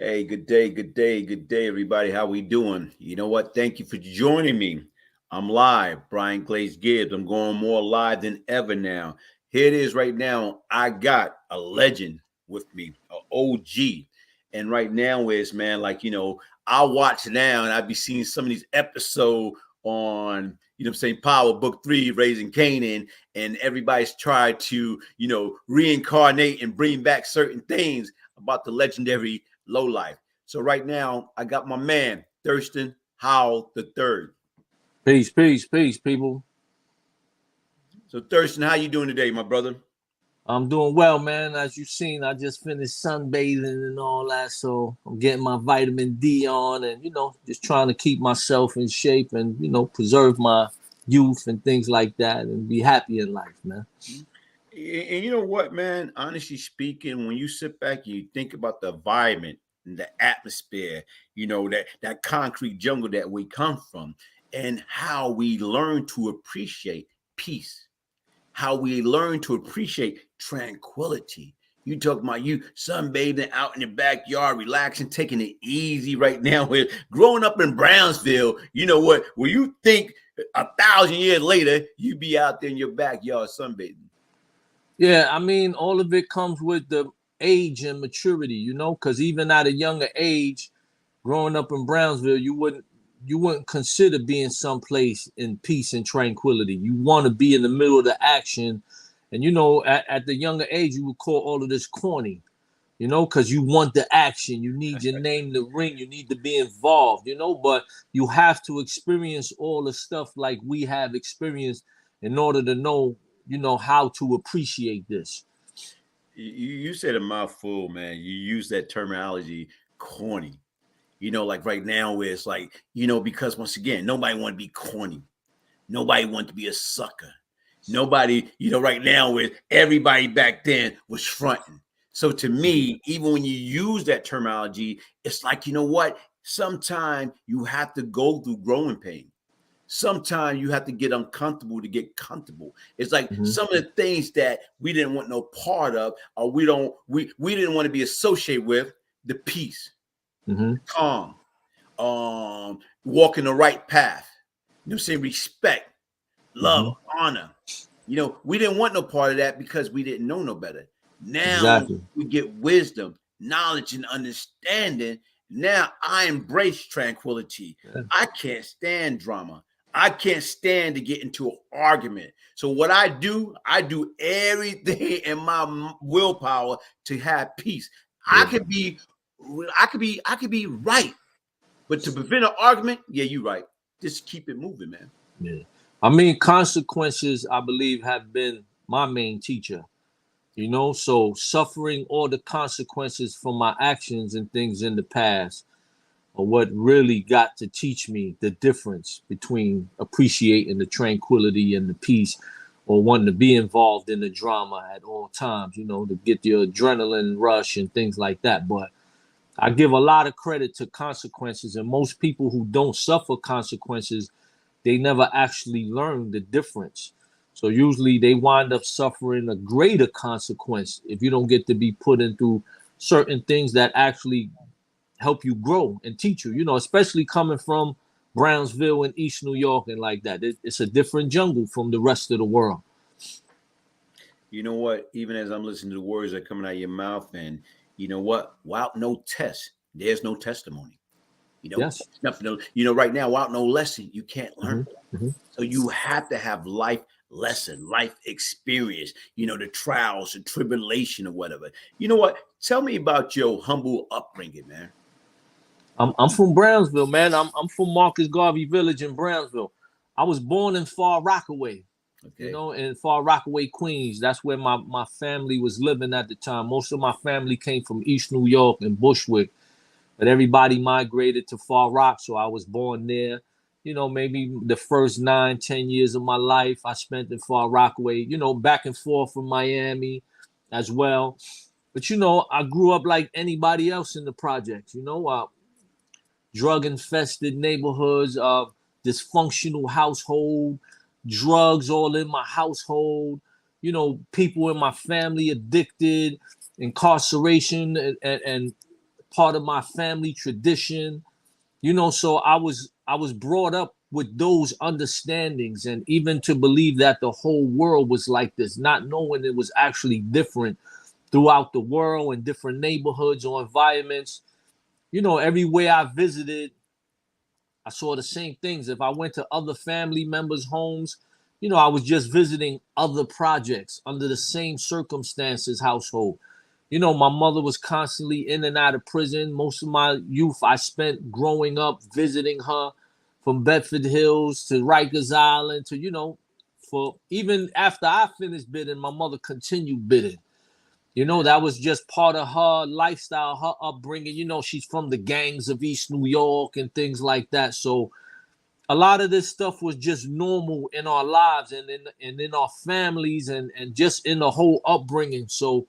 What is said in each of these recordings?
Hey, good day, good day, good day, everybody. How we doing? You know what? Thank you for joining me. I'm live, Brian Glaze Gibbs. I'm going more live than ever now. Here it is right now. I got a legend with me, an OG. And right now is, man, I watch now and I be seeing some of these episodes on, I'm saying, Power Book 3, Raising Canaan, and everybody's tried to, reincarnate and bring back certain things about the legendary low life. So right now, I got my man, Thristin Howl the third. Peace, peace, peace, people. So Thristin, how you doing today, my brother? I'm doing well, man. As you've seen, I just finished sunbathing and all that, so I'm getting my vitamin D on, and just trying to keep myself in shape and preserve my youth and things like that, and be happy in life, man. And you know what, man? Honestly speaking, when you sit back and you think about the environment and the atmosphere, that concrete jungle that we come from, and how we learn to appreciate peace, how we learn to appreciate tranquility. You talk about you sunbathing out in the backyard, relaxing, taking it easy right now. With growing up in Brownsville, you know what? When you think 1,000 years later, you be out there in your backyard sunbathing. Yeah, I mean, all of it comes with the age and maturity, because even at a younger age, growing up in Brownsville, you wouldn't consider being someplace in peace and tranquility. You want to be in the middle of the action. And, at the younger age, you would call all of this corny, because you want the action. You need your name to ring. You need to be involved, but you have to experience all the stuff like we have experienced in order to know, how to appreciate this. You said a mouthful, man. You use that terminology, corny. Like right now, where it's like, because once again, nobody want to be corny. Nobody want to be a sucker. Nobody, right now, where everybody back then was fronting. So to me, even when you use that terminology, it's like, you know what? Sometimes you have to go through growing pain. Sometimes you have to get uncomfortable to get comfortable. It's like some of the things that we didn't want no part of, or we didn't want to be associated with, the peace, calm, walking the right path. Saying respect, love, honor. We didn't want no part of that because we didn't know no better. Now we get wisdom, knowledge, and understanding. Now I embrace tranquility. Yeah. I can't stand drama. I can't stand to get into an argument. So what I do everything in my willpower to have peace. Yeah. I could be right, but to prevent an argument, yeah, you're right. Just keep it moving, man. Yeah, I mean, consequences, I believe, have been my main teacher. So suffering all the consequences for my actions and things in the past are what really got to teach me the difference between appreciating the tranquility and the peace, or wanting to be involved in the drama at all times, to get your adrenaline rush and things like that. But I give a lot of credit to consequences, and most people who don't suffer consequences, they never actually learn the difference. So usually they wind up suffering a greater consequence if you don't get to be put into certain things that actually help you grow and teach you, especially coming from Brownsville and East New York and like that. It's a different jungle from the rest of the world. You know what? Even as I'm listening to the words that are coming out of your mouth, and you know what? Without no test, there's no testimony. Yes. Nothing. Right now, without no lesson, you can't learn. So you have to have life lesson, life experience. The trials and tribulation or whatever. You know what? Tell me about your humble upbringing, man. I'm from Brownsville, man. I'm from Marcus Garvey Village in Brownsville. I was born in Far Rockaway. Okay. In Far Rockaway, Queens. That's where my family was living at the time. Most of my family came from East New York and Bushwick, but everybody migrated to Far Rock, so I was born there. Maybe the first 9-10 years of my life I spent in Far Rockaway, back and forth from Miami as well. But, I grew up like anybody else in the projects, drug-infested neighborhoods, dysfunctional household, drugs all in my household, people in my family addicted, incarceration, and part of my family tradition, you know. So I was brought up with those understandings, and even to believe that the whole world was like this, not knowing it was actually different throughout the world and different neighborhoods or environments. You know, everywhere I visited, I saw the same things. If I went to other family members' homes, you know, I was just visiting other projects under the same circumstances household. You know, my mother was constantly in and out of prison. Most of my youth I spent growing up visiting her, from Bedford Hills to Rikers Island to, you know, for even after I finished bidding, my mother continued bidding. You know, that was just part of her lifestyle, her upbringing. You know, she's from the gangs of East New York and things like that. So a lot of this stuff was just normal in our lives and in our families and just in the whole upbringing. So,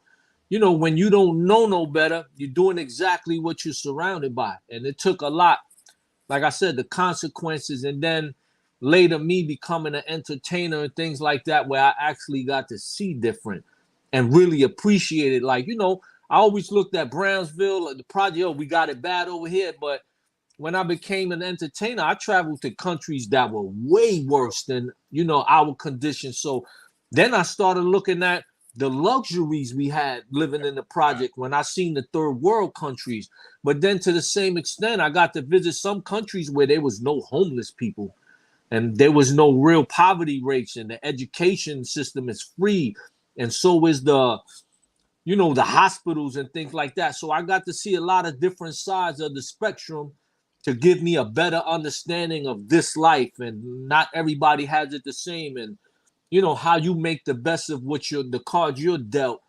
you know, when you don't know no better, you're doing exactly what you're surrounded by. And it took a lot, like I said, the consequences, and then later me becoming an entertainer and things like that, where I actually got to see different and really appreciate it. Like, you know, I always looked at Brownsville, like the project, oh, we got it bad over here. But when I became an entertainer, I traveled to countries that were way worse than, you know, our conditions. So then I started looking at the luxuries we had living in the project when I seen the third world countries. But then to the same extent, I got to visit some countries where there was no homeless people and there was no real poverty rates, and the education system is free. And so is the, you know, the hospitals and things like that. So I got to see a lot of different sides of the spectrum to give me a better understanding of this life. And not everybody has it the same. And, you know, how you make the best of what the cards you're dealt,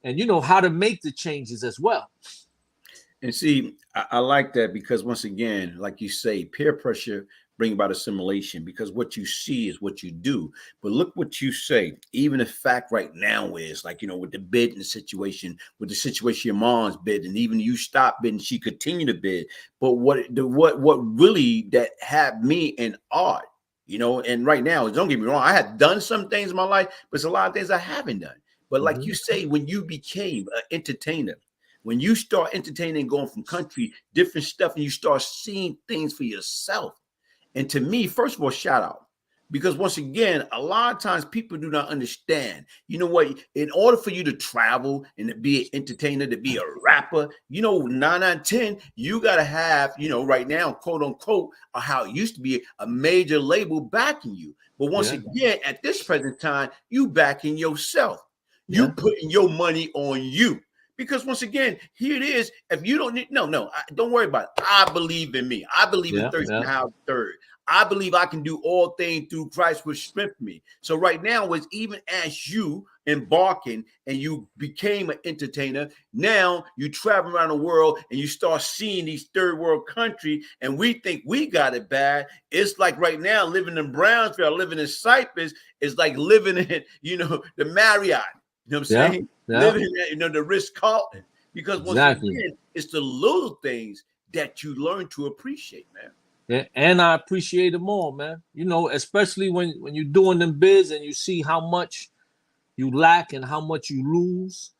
and, you know, how to make the changes as well. And see, I like that, because once again, like you say, peer pressure bring about assimilation, because what you see is what you do. But look what you say. Even the fact right now is, like, you know, with the bidding situation, with the situation your mom's bid, and even you stopped bidding, she continued to bid. But what really that had me in art, you know, and right now, don't get me wrong, I have done some things in my life, but it's a lot of things I haven't done. But like you say, when you became an entertainer, when you start entertaining, going from country, different stuff, and you start seeing things for yourself. And to me, first of all, shout out. Because once again, a lot of times people do not understand. You know what? In order for you to travel and to be an entertainer, to be a rapper, you know, 9 out of 10, you got to have, you know, right now, quote unquote, or how it used to be, a major label backing you. But once again, at this present time, you backing yourself. You putting your money on you. Because once again, here it is. If you don't need, don't worry about it. I believe in me. I believe in Thristin Howl III. I believe I can do all things through Christ, which strengthens me. So right now, it's even as you embarking and you became an entertainer, now you travel around the world and you start seeing these third world countries, and we think we got it bad. It's like right now, living in Brownsville, living in Cyprus, is like living in, you know, the Marriott. You know what I'm saying? Living in that, you know, the Ritz-Carlton. Because once again, it's the little things that you learn to appreciate, man. Yeah, and I appreciate them all, man. You know, especially when you're doing them bids and you see how much you lack and how much you lose.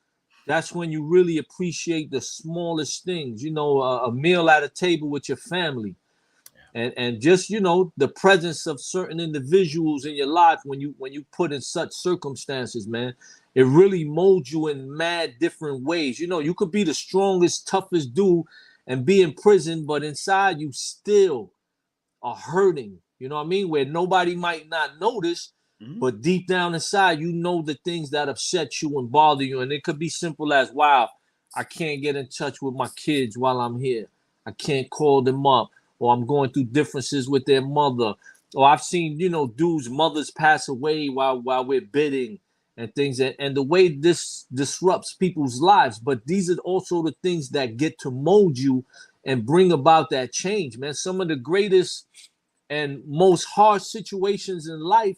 That's when you really appreciate the smallest things. You know, a meal at a table with your family, and just, you know, the presence of certain individuals in your life when you put in such circumstances, man. It really molds you in mad different ways. You know, you could be the strongest, toughest dude and be in prison, but inside you still are hurting. You know what I mean? Where nobody might not notice, but deep down inside, you know the things that upset you and bother you. And it could be simple as, wow, I can't get in touch with my kids while I'm here. I can't call them up, or I'm going through differences with their mother. Or I've seen, you know, dudes' mothers pass away while we're bidding and things. And the way this disrupts people's lives. But these are also the things that get to mold you and bring about that change, man. Some of the greatest and most harsh situations in life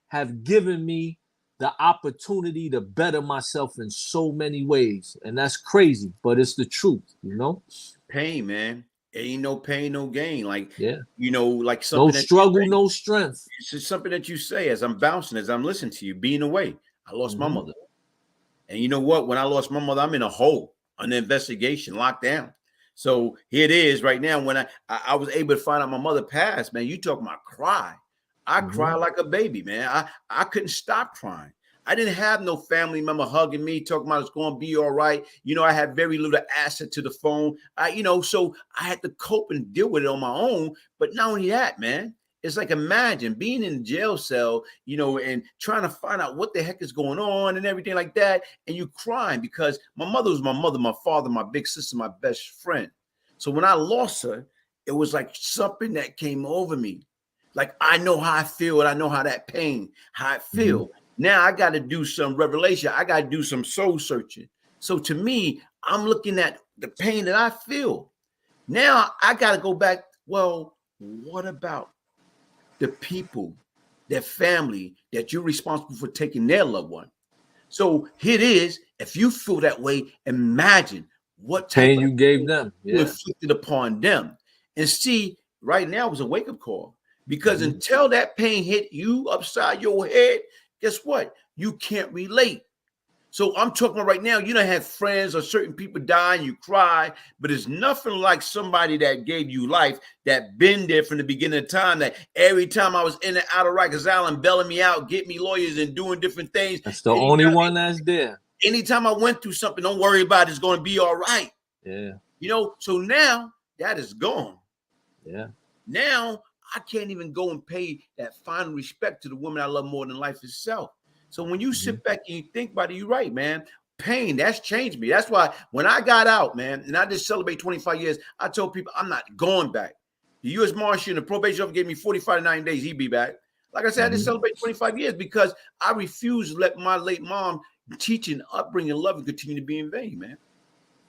have given me the opportunity to better myself in so many ways. And that's crazy, but it's the truth, you know? Pain, man. Ain't no pain, no gain. Like, you know, like No something struggle, no strength. It's just something that you say as I'm bouncing, as I'm listening to you, being away. I lost my mother. And you know what? When I lost my mother, I'm in a hole, under investigation, locked down. So here it is right now. When I was able to find out my mother passed, man, you talking about cry. I cried like a baby, man. I couldn't stop crying. I didn't have no family member hugging me, talking about it's going to be all right. You know, I had very little asset to the phone. So I had to cope and deal with it on my own. But not only that, man, it's like imagine being in a jail cell, and trying to find out what the heck is going on and everything like that. And you crying because my mother was my mother, my father, my big sister, my best friend. So when I lost her, it was like something that came over me. Like, I know how I feel, and I know how that pain, how I feel. Now I got to do some revelation. I got to do some soul searching. So to me, I'm looking at the pain that I feel. Now I got to go back. Well, what about the people, their family, that you're responsible for taking their loved one? So here it is. If you feel that way, imagine what pain you gave them, inflicted upon them. And see, right now was a wake-up call. Because until that pain hit you upside your head, guess what? You can't relate. So I'm talking about right now, you don't have friends or certain people die and you cry, but it's nothing like somebody that gave you life, that been there from the beginning of time, that every time I was in and out of Rikers Island, bailing me out, get me lawyers and doing different things. That's the only one that's there. Anytime I went through something, don't worry about it, it's going to be all right. Yeah. So now that is gone. Yeah. Now I can't even go and pay that final respect to the woman I love more than life itself. So when you sit back and you think about it, you're right, man. Pain, that's changed me. That's why when I got out, man, and I just celebrate 25 years, I told people I'm not going back. The U.S. Marshal and the probation officer gave me 45 to 90 days. He'd be back. Like I said, I just celebrate 25 years because I refuse to let my late mom teaching, upbringing, love and continue to be in vain, man.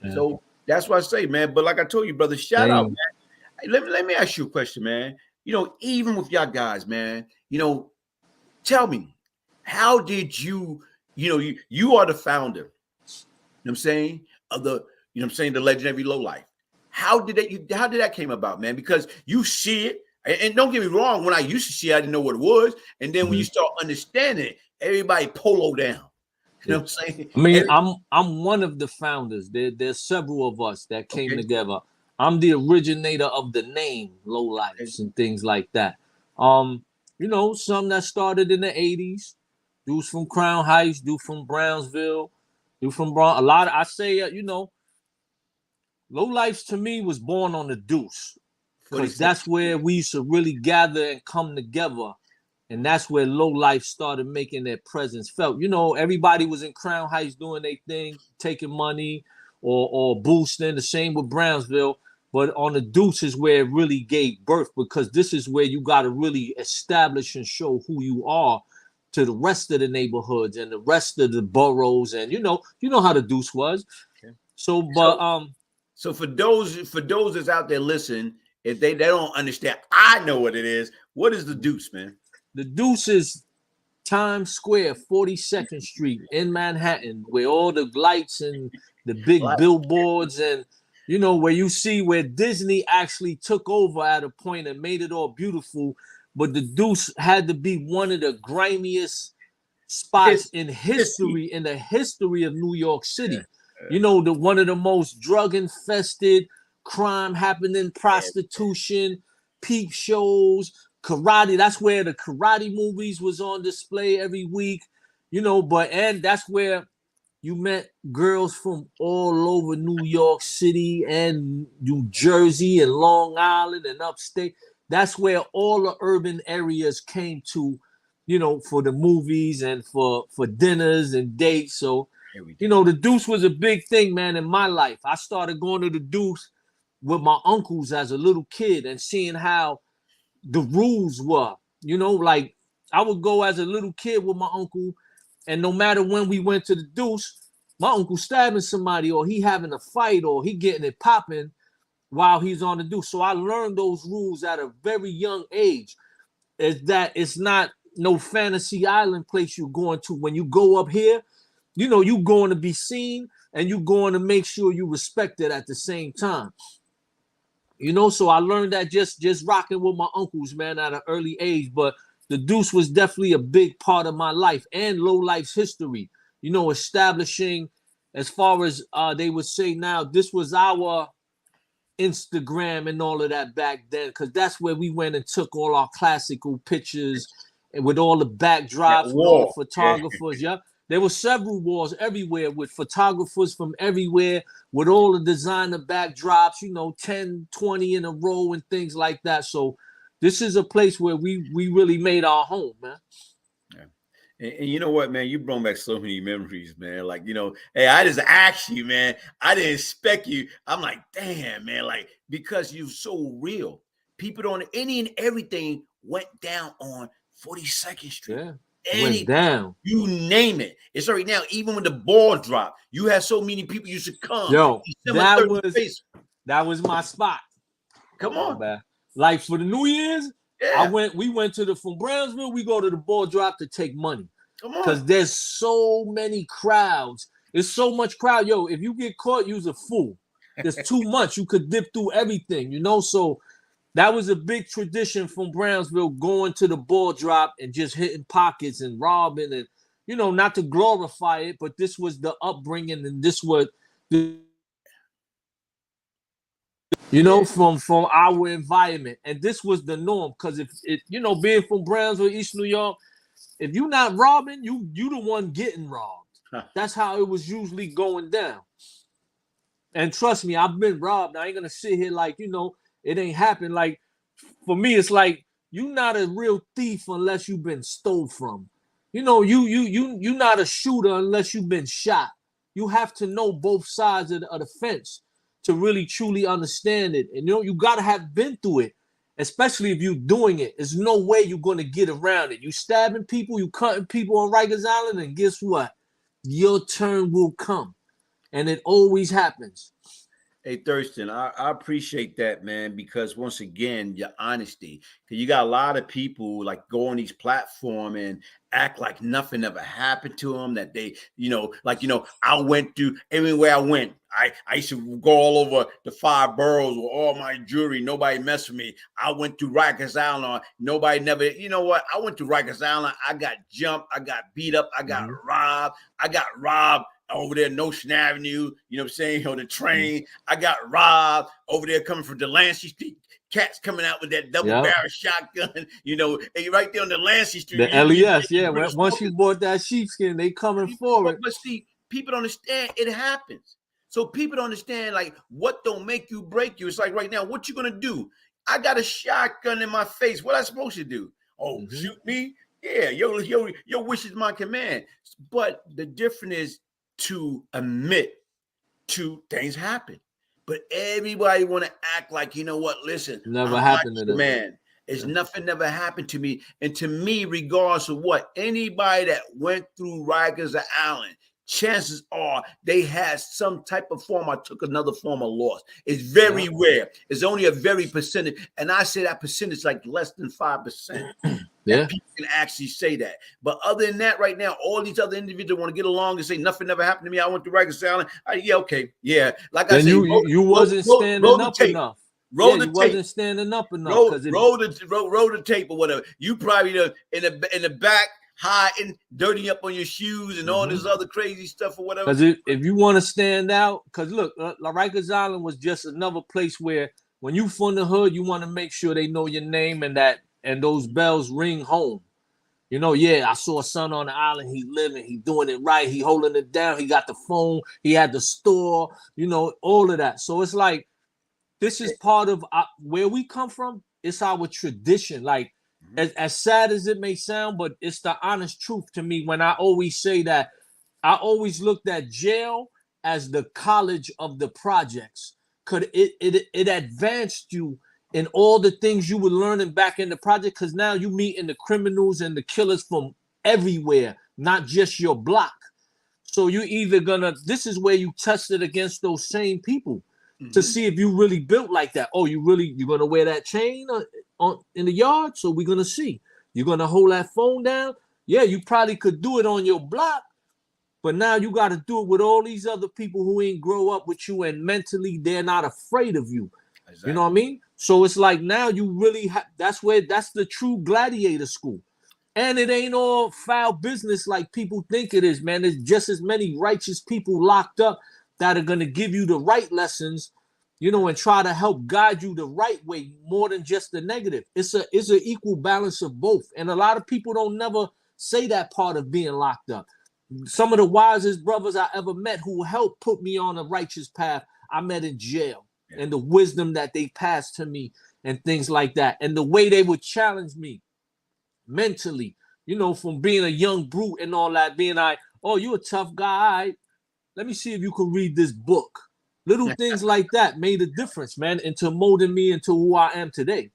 Yeah. So that's what I say, man. But like I told you, brother, shout out, man. Hey, let me ask you a question, man. Even with y'all guys, man, tell me, how did you are the founder, you know what I'm saying, of the, the legendary Low Life. How did that came about, man? Because you see it, and don't get me wrong, when I used to see it, I didn't know what it was. And then when you start understanding it, everybody polo down. You know what I'm saying? I mean, I'm one of the founders. There's several of us that came together. I'm the originator of the name Low Lives and things like that. Some that started in the 80s. Deuce from Crown Heights, Deuce from Brownsville, Deuce from Bronx. A lot of, I say, Low Lives to me was born on the Deuce. Because that's where we used to really gather and come together. And that's where Low Life started making their presence felt. Everybody was in Crown Heights doing their thing, taking money or boosting. The same with Brownsville. But on the Deuce is where it really gave birth, because this is where you got to really establish and show who you are to the rest of the neighborhoods and the rest of the boroughs. And you know how the Deuce was. Okay. So for those that's out there listening, if they don't understand, I know what it is. What is the Deuce, man? The Deuce is Times Square, 42nd Street in Manhattan, where all the lights and the big billboards and where you see where Disney actually took over at a point and made it all beautiful. But the Deuce had to be one of the grimiest spots in history, in the history of New York City. One of the most drug-infested, crime happening, prostitution, peep shows, karate. That's where the karate movies was on display every week. And that's where you met girls from all over New York City and New Jersey and Long Island and upstate. That's where all the urban areas came to, for the movies and for dinners and dates. So, the Deuce was a big thing, man, in my life. I started going to the Deuce with my uncles as a little kid and seeing how the rules were. Like I would go as a little kid with my uncle, and no matter when we went to the Deuce, my uncle stabbing somebody or he having a fight or he getting it popping while he's on the Deuce. So I learned those rules at a very young age. Is that it's not no fantasy island place you're going to. When you go up here, you're going to be seen and you're going to make sure you respect it at the same time. So I learned that just rocking with my uncles, man, at an early age. But the Deuce was definitely a big part of my life and Low Life's history. Establishing, as far as they would say now, this was our Instagram and all of that back then, because that's where we went and took all our classical pictures and with all the backdrops, with all the photographers. Yeah. There were several walls everywhere with photographers from everywhere, with all the designer backdrops, 10, 20 in a row and things like that. So this is a place where we really made our home, man. Yeah. And you know what, man? You brought back so many memories, man. Like, hey, I just asked you, man. I didn't expect you. I'm like, damn, man. Like, because you're so real. People on any and everything went down on 42nd Street. Yeah. Went down. You name it. It's right now. Even when the ball dropped, you had so many people used to come. Yo, that was my spot. Come on, man. Like for the New Year's, yeah. We went from Brownsville. We go to the ball drop to take money. Come on, because there's so many crowds. There's so much crowd. Yo, if you get caught, you's a fool. There's too much. You could dip through everything. So. That was a big tradition from Brownsville, going to the ball drop and just hitting pockets and robbing and, not to glorify it, but this was the upbringing and this was, from our environment. And this was the norm because if being from Brownsville, East New York, if you're not robbing, you the one getting robbed. That's how it was usually going down. And trust me, I've been robbed. I ain't going to sit here like, it ain't happened. Like, for me, it's like you're not a real thief unless you've been stole from. You're not a shooter unless you've been shot. You have to know both sides of the fence to really truly understand it. And you got to have been through it, especially if you're doing it. There's no way you're going to get around it. You stabbing people, you cutting people on Rikers Island, and guess what? Your turn will come. And it always happens. Hey, Thristin, I appreciate that, man, because once again, your honesty. Because you got a lot of people like go on these platforms and act like nothing ever happened to them, that they, I went through everywhere I went. I used to go all over the 5 boroughs with all my jewelry. Nobody messed with me. I went through Rikers Island. Nobody never, you know what? I went to Rikers Island. I got jumped. I got beat up. I got robbed. I got robbed over there, Notion Avenue, you know what I'm saying, on the train. I got robbed over there coming from Delancey Street. Cats coming out with that double barrel shotgun, and right there on Delancey Street. The LES, yeah. Once you bought that sheepskin, they coming forward. But see, people don't understand it happens. So people don't understand, like, what don't make you break you. It's like right now, what you gonna do? I got a shotgun in my face. What I supposed to do? Oh, shoot me? Yeah, your wish is my command. But the difference is to admit to things happen. But everybody want to act like, listen, never happened to them. Man, it's nothing never happened to me. And to me, regardless of what, anybody that went through Rikers Island, chances are they had some type of form or took another form of loss. It's very rare. It's only a very percentage. And I say that percentage like less than 5%. Yeah, people can actually say that. But other than that, right now, all these other individuals want to get along and say nothing never happened to me. I went to Rikers Island. Yeah. Like I said, you wasn't standing up enough. Roll the tape. Wasn't standing up enough. Roll the tape or whatever. You probably in the back, hiding, dirtying up on your shoes and all this other crazy stuff or whatever. Because if you want to stand out, because look, Rikers Island was just another place where when you from the hood, you want to make sure they know your name and those bells ring home. I saw a son on the island. He living, he doing it right. He holding it down. He got the phone. He had the store, all of that. So it's like, this is part of where we come from. It's our tradition. Like, as sad as it may sound, but it's the honest truth to me when I always say that. I always looked at jail as the college of the projects. Because it advanced you in all the things you were learning back in the project, because now you meeting the criminals and the killers from everywhere, not just your block. So you either this is where you test it against those same people to see if you really built like that. Oh, you're gonna wear that chain in the yard? So we're gonna see. You're gonna hold that phone down? Yeah, you probably could do it on your block, but now you got to do it with all these other people who ain't grow up with you, and mentally they're not afraid of you. Exactly. You know what I mean? So it's like now you really that's the true gladiator school. And it ain't all foul business like people think it is, man. There's just as many righteous people locked up that are going to give you the right lessons, you know, and try to help guide you the right way more than just the negative. It's an equal balance of both. And a lot of people don't never say that part of being locked up. Some of the wisest brothers I ever met who helped put me on a righteous path, I met in jail. And the wisdom that they passed to me and things like that. And the way they would challenge me mentally, you know, from being a young brute and all that, being like, oh, you a tough guy. All right. Let me see if you can read this book. Little things like that made a difference, man, into molding me into who I am today.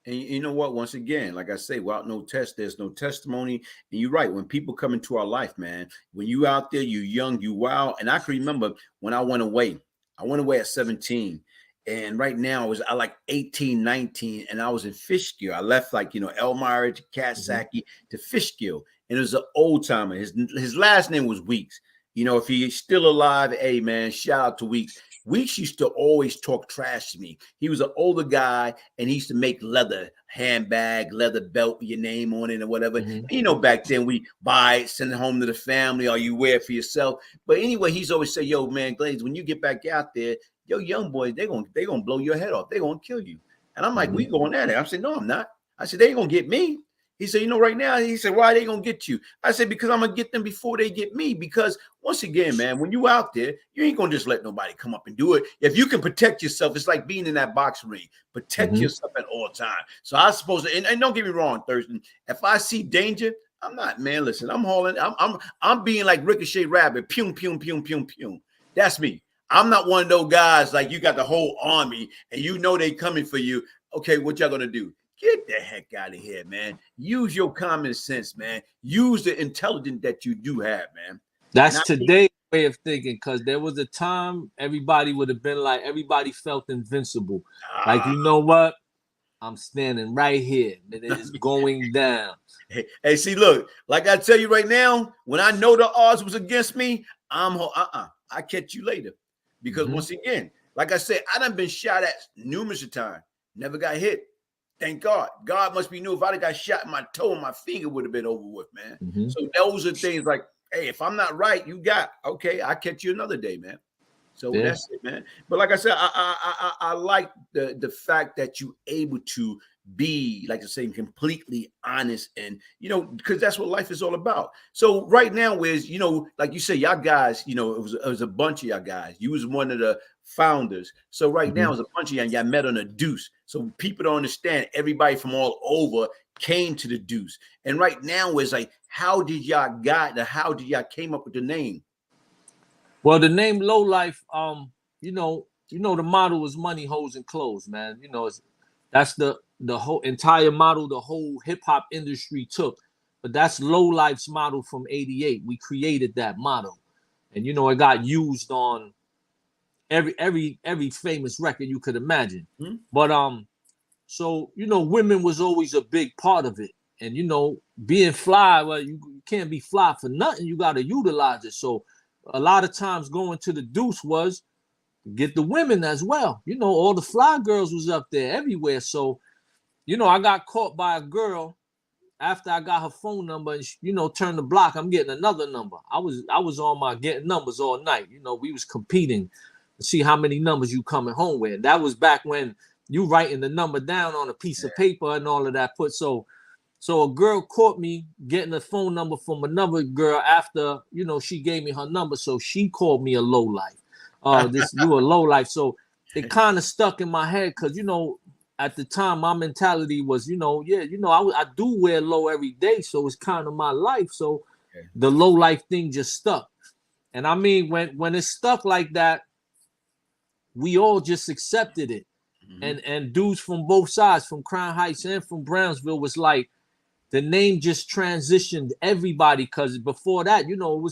And you know what? Once again, like I say, without no test, there's no testimony. And you're right. When people come into our life, man, when you out there, you young, you wild. And I can remember when I went away at 17. And right now I like 18, 19, and I was in Fishkill. I left like, you know, Elmira to Katsaki to Fishkill. And it was an old timer. His last name was Weeks. You know, if he's still alive, hey, man, shout out to Weeks. Weeks used to always talk trash to me. He was an older guy, and he used to make leather handbag, leather belt with your name on it or whatever. You know, back then we buy it, send it home to the family, or you wear it for yourself. But anyway, he's always say, yo, man, Glaze, when you get back out there, yo, young boys, they're gonna blow your head off. They're gonna kill you. And I'm like, we going at it. I said, no, I'm not. I said, they ain't gonna get me. He said, you know, right now, he said, why are they going to get you? I said, because I'm going to get them before they get me. Because once again, man, when you out there, you ain't going to just let nobody come up and do it. If you can protect yourself, it's like being in that box ring. Protect yourself at all times. So I suppose, and don't get me wrong, Thristin, if I see danger, I'm not, man, listen, I'm being like Ricochet Rabbit, pew, pew, pew, pew, pew. That's me. I'm not one of those guys like you got the whole army and you know they coming for you. Okay, what y'all going to do? Get the heck out of here, man. Use your common sense, man. Use the intelligence that you do have, man. That's today's way of thinking, because there was a time everybody would have been like, everybody felt invincible. Like, you know what? I'm standing right here. And it is going down. Hey, see, look, like I tell you right now, when I know the odds was against me, I catch you later. Because once again, like I said, I done been shot at numerous times. Never got hit. Thank God. God must be new. If I'd have got shot in my toe and my finger would have been over with, man. So those are things like, hey, if I'm not right, you got, okay, I'll catch you another day, man. So that's it, man. But like I said, I like the fact that you able to be, like I say, completely honest, and you know, because that's what life is all about. So right now is, you know, like you say, y'all guys, you know, it was a bunch of y'all guys. You was one of the founders. So right now it's a bunch of y'all met on a Deuce. So people don't understand. Everybody from all over came to the Deuce. And right now is like, how did y'all came up with the name? Well, the name Low Life, you know, the model is money, hoes, and clothes, man. You know, that's the whole entire model the whole hip hop industry took. But that's Low Life's model from '88. We created that model, and you know, it got used on every famous record you could imagine. But so you know, women was always a big part of it, and you know, being fly, well, you can't be fly for nothing. You got to utilize it. So a lot of times going to the Deuce was get the women as well. You know, all the fly girls was up there everywhere. So, you know, I got caught by a girl after I got her phone number and, you know, turned the block. I'm getting another number. I was on my getting numbers all night. You know, we was competing to see how many numbers you coming home with. That was back when you writing the number down on a piece of paper and all of that. So a girl caught me getting a phone number from another girl after, you know, she gave me her number. So she called me a low life. You a low life. So it kind of stuck in my head because, you know, at the time my mentality was, you know, I do wear low every day. So it's kind of my life. So the low life thing just stuck. And I mean, when it stuck like that, we all just accepted it. And dudes from both sides, from Crown Heights and from Brownsville, was like, the name just transitioned everybody, because before that, you know, it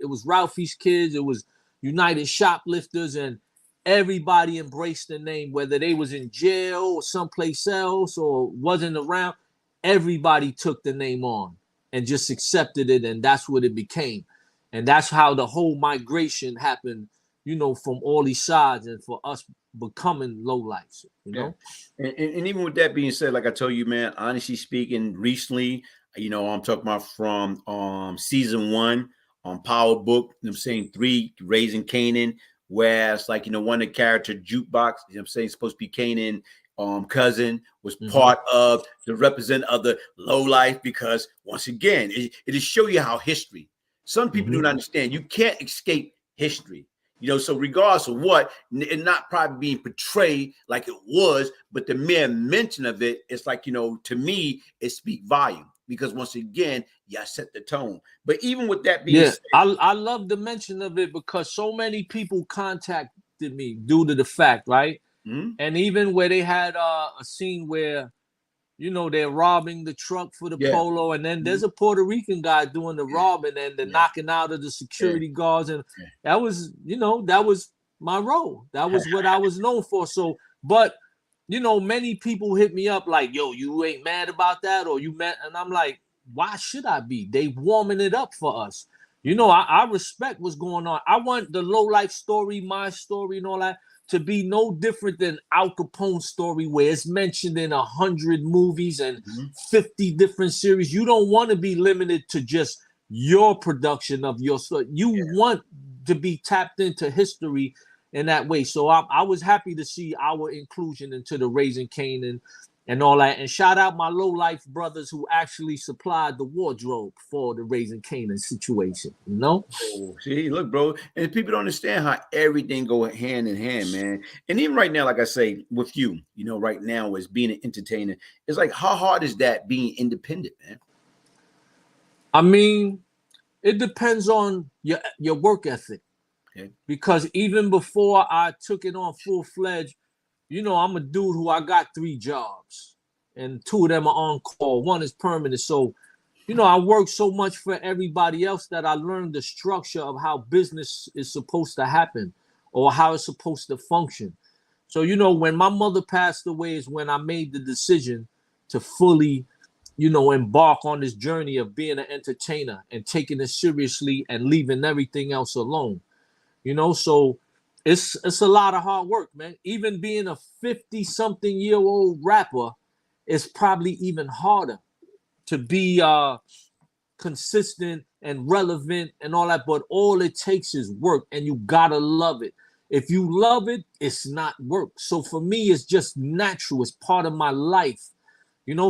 was Ralphie's Kids, it was United Shoplifters, and everybody embraced the name, whether they was in jail or someplace else or wasn't around. Everybody took the name on and just accepted it, and that's what it became. And that's how the whole migration happened, you know, from all these sides, and for us becoming low lives, you know. And even with that being said, like I told you, man, honestly speaking, recently, you know, I'm talking about from season 1 on Power Book, I'm saying 3, Raising Canaan, Whereas, like, one of the character Jukebox, I'm saying, supposed to be Canaan cousin, was Mm-hmm. part of the represent of the low life, because once again, it is show you how history. Some people Mm-hmm. do not understand. You can't escape history. So regardless of what, and not probably being portrayed like it was, but the mere mention of it, it's like, to me, it speaks volume, because once again, y'all set the tone. But even with that being said, I love the mention of it, because so many people contacted me due to the fact, right? mm-hmm. And even where they had a scene where, they're robbing the truck for the polo, and then there's a Puerto Rican guy doing the robbing and the knocking out of the security guards, and that was, that was my role. That was what I was known for. So, but many people hit me up like, "Yo, you ain't mad about that, or you mad?" And I'm like, "Why should I be? They warming it up for us." I respect what's going on. I want the low life story, my story, and all that to be no different than Al Capone's story, where it's mentioned in 100 movies and 50 different series. You don't want to be limited to just your production of your story. You want to be tapped into history in that way. So I was happy to see our inclusion into the Raising Canaan and all that. And shout out my low life brothers who actually supplied the wardrobe for the Raising Canaan situation, Oh, see, look, bro, and people don't understand how everything go hand in hand, man. And even right now, like I say, with you, right now, as being an entertainer, it's like, how hard is that being independent, man? I mean, it depends on your work ethic. Okay. Because even before I took it on full-fledged, I'm a dude who I got 3 jobs, and 2 of them are on call. 1 is permanent. So, I work so much for everybody else that I learned the structure of how business is supposed to happen or how it's supposed to function. So, when my mother passed away is when I made the decision to fully, embark on this journey of being an entertainer and taking it seriously and leaving everything else alone. So it's a lot of hard work, man. Even being a 50-something-year-old rapper is probably even harder to be consistent and relevant and all that. But all it takes is work, and you gotta love it. If you love it, it's not work. So for me, it's just natural. It's part of my life.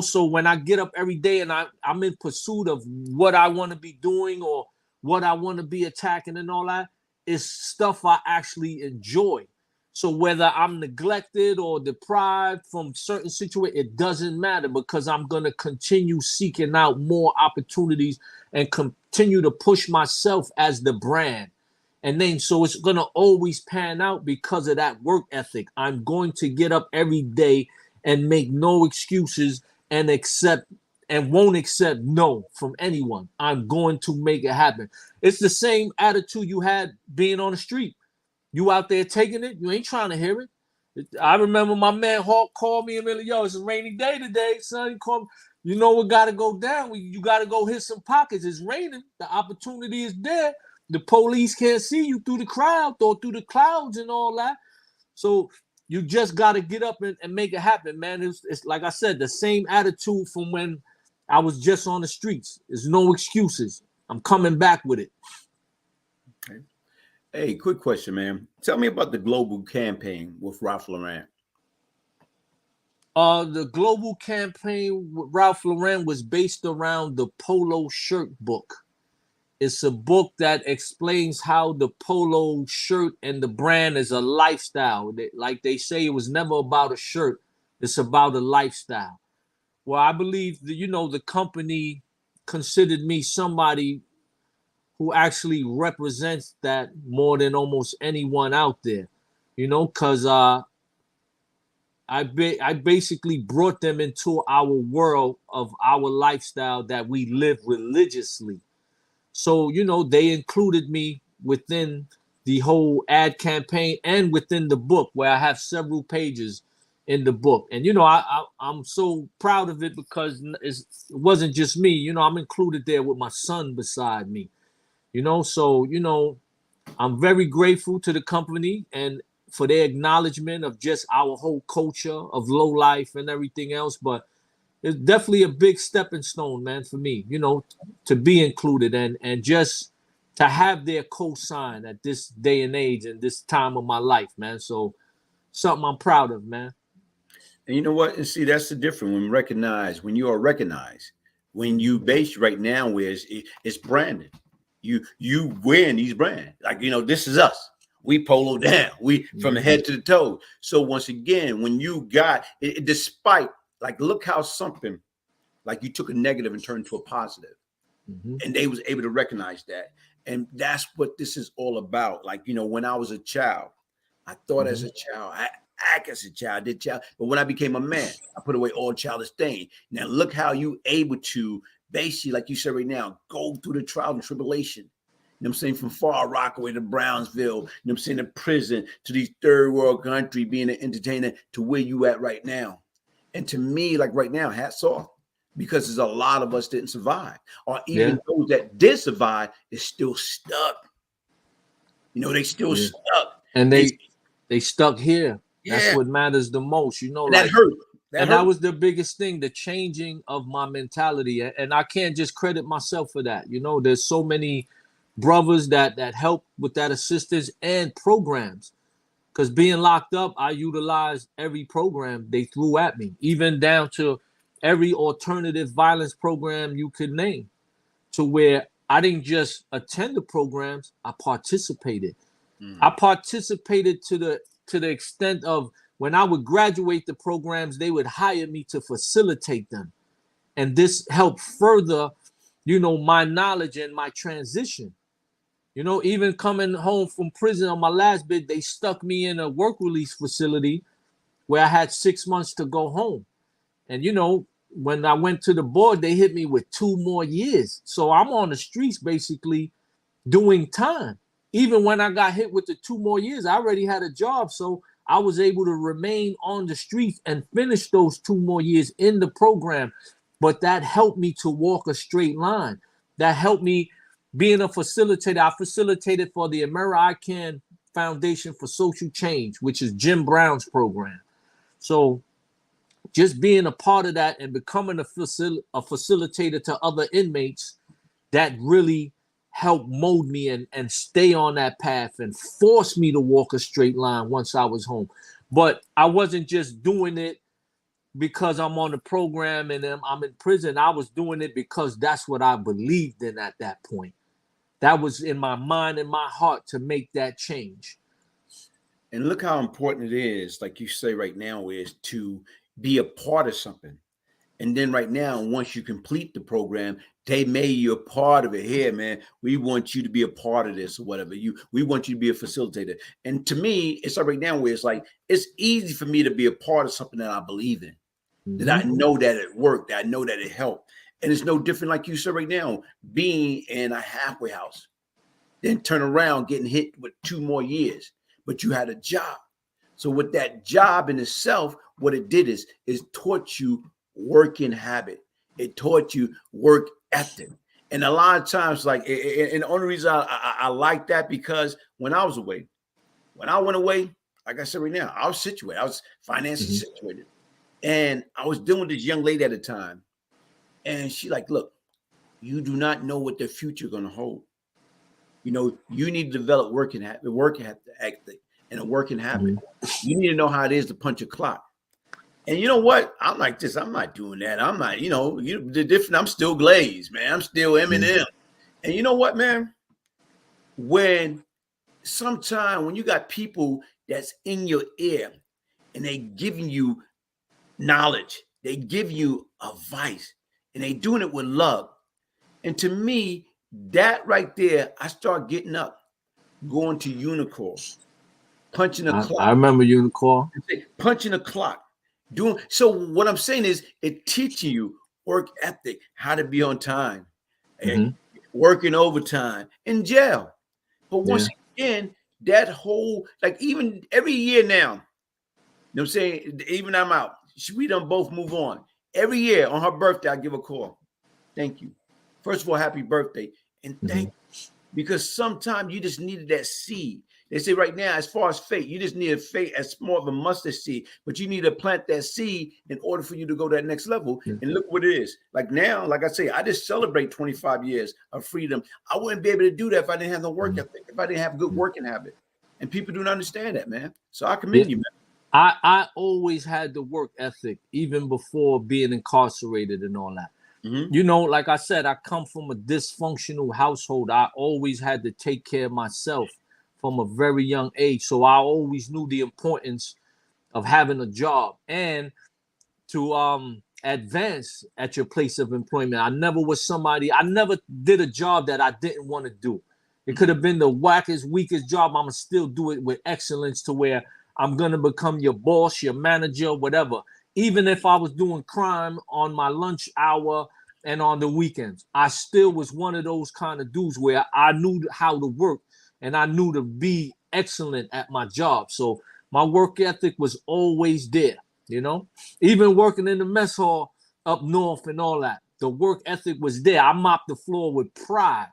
So when I get up every day and I'm in pursuit of what I want to be doing or what I want to be attacking and all that, it's stuff I actually enjoy. So whether I'm neglected or deprived from certain situations, it doesn't matter, because I'm going to continue seeking out more opportunities and continue to push myself as the brand. And then so it's going to always pan out because of that work ethic. I'm going to get up every day and make no excuses and won't accept no from anyone. I'm going to make it happen. It's the same attitude you had being on the street. You out there taking it, you ain't trying to hear it. I remember my man Hawk called me and be like, "Yo, it's a rainy day today, son." He called me, "You know what got to go down? You got to go hit some pockets. It's raining. The opportunity is there. The police can't see you through the crowd or through the clouds and all that. So you just got to get up and make it happen, man." It's like I said, the same attitude from when I was just on the streets. There's no excuses. I'm coming back with it. Okay. Hey, quick question, man. Tell me about the global campaign with Ralph Lauren. The global campaign with Ralph Lauren was based around the Polo Shirt book. It's a book that explains how the polo shirt and the brand is a lifestyle. Like they say, it was never about a shirt. It's about a lifestyle. Well, I believe that, the company considered me somebody who actually represents that more than almost anyone out there, because I basically brought them into our world of our lifestyle that we live religiously. So, they included me within the whole ad campaign and within the book, where I have several pages in the book. And, I'm so proud of it because it wasn't just me. I'm included there with my son beside me. So, I'm very grateful to the company and for their acknowledgement of just our whole culture of low life and everything else. But it's definitely a big stepping stone, man, for me, to be included and just to have their cosign at this day and age and this time of my life, man. So something I'm proud of, man. And you know what? And see, that's the difference when you are recognized. When you base right now is it's branded. You win these brands. Like, this is us. We polo down. We from the head to the toe. So once again, when you got it, despite, like, look how something like you took a negative and turned into a positive. And they was able to recognize that. And that's what this is all about. Like, when I was a child, I thought as a child, I act as a child, did child. But when I became a man, I put away all childish things. Now look how you able to basically, like you said right now, go through the trial and tribulation. You know what I'm saying? From Far Rockaway to Brownsville, you know what I'm saying, to prison, to these third world country, being an entertainer, to where you at right now. And to me, like right now, hats off. Because there's a lot of us didn't survive. Or even those that did survive is still stuck. They still stuck. And they stuck here. That's what matters the most. That hurt. That was the biggest thing, the changing of my mentality. And I can't just credit myself for that. There's so many brothers that help with that assistance and programs. Because being locked up, I utilized every program they threw at me, even down to every alternative violence program you could name, to where I didn't just attend the programs, I participated. I participated to the extent of when I would graduate the programs, they would hire me to facilitate them. And this helped further, my knowledge and my transition. Even coming home from prison on my last bit, they stuck me in a work release facility where I had 6 months to go home. And, when I went to the board, they hit me with 2 more years. So I'm on the streets basically doing time. Even when I got hit with the 2 more years, I already had a job. So I was able to remain on the streets and finish those 2 more years in the program. But that helped me to walk a straight line. That helped me being a facilitator. I facilitated for the American Foundation for Social Change, which is Jim Brown's program. So just being a part of that and becoming a facilitator to other inmates, that really helped mold me and stay on that path and force me to walk a straight line once I was home. But I wasn't just doing it because I'm on the program and I'm in prison. I was doing it because that's what I believed in at that point. That was in my mind and my heart to make that change. And look how important it is, like you say right now, is to be a part of something. And then right now, once you complete the program, they made you a part of it. Here, man, we want you to be a part of this or whatever. We want you to be a facilitator. And to me, it's like right now where it's like, it's easy for me to be a part of something that I believe in, that I know that it worked, that I know that it helped. And it's no different, like you said right now, being in a halfway house, then turn around getting hit with 2 more years, but you had a job. So with that job in itself, what it did is taught you working habit. It taught you work ethic. And a lot of times, like, and the only reason I like that, because when I was away, when I went away, like I said right now, I was situated. I was financially situated. And I was dealing with this young lady at the time. And she like, look, you do not know what the future is going to hold. You need to develop working ethic, and a working habit. You need to know how it is to punch a clock. And you know what? I'm like this. I'm not doing that. I'm not, the different. I'm still Glaze, man. I'm still Eminem. And you know what, man? When you got people that's in your ear and they giving you knowledge, they give you advice, and they doing it with love. And to me, that right there, I start getting up, going to Unicorn, punching a clock. I remember Unicorn. Punching a clock. So what I'm saying is it teaches you work ethic, how to be on time, and working overtime in jail. But once again, that whole, like, even every year now, you know what I'm saying? Even I'm out. We done both move on. Every year on her birthday, I give a call. Thank you. First of all, happy birthday. And thank you. Because sometimes you just needed that seed. They say right now, as far as faith, you just need a faith as small of a mustard seed, but you need to plant that seed in order for you to go to that next level. Yeah. And look what it is. Like now, like I say, I just celebrate 25 years of freedom. I wouldn't be able to do that if I didn't have no work ethic, if I didn't have good working habit. And people don't understand that, man. So I commend you, man. I always had the work ethic, even before being incarcerated and all that. Mm-hmm. You know, like I said, I come from a dysfunctional household. I always had to take care of myself from a very young age. So I always knew the importance of having a job and to advance at your place of employment. I never did a job that I didn't want to do. It could have been the wackest, weakest job. I'm going to still do it with excellence to where I'm going to become your boss, your manager, whatever. Even if I was doing crime on my lunch hour and on the weekends, I still was one of those kind of dudes where I knew how to work and I knew to be excellent at my job. So my work ethic was always there, you know, even working in the mess hall up north and all that. The work ethic was there. I mopped the floor with pride.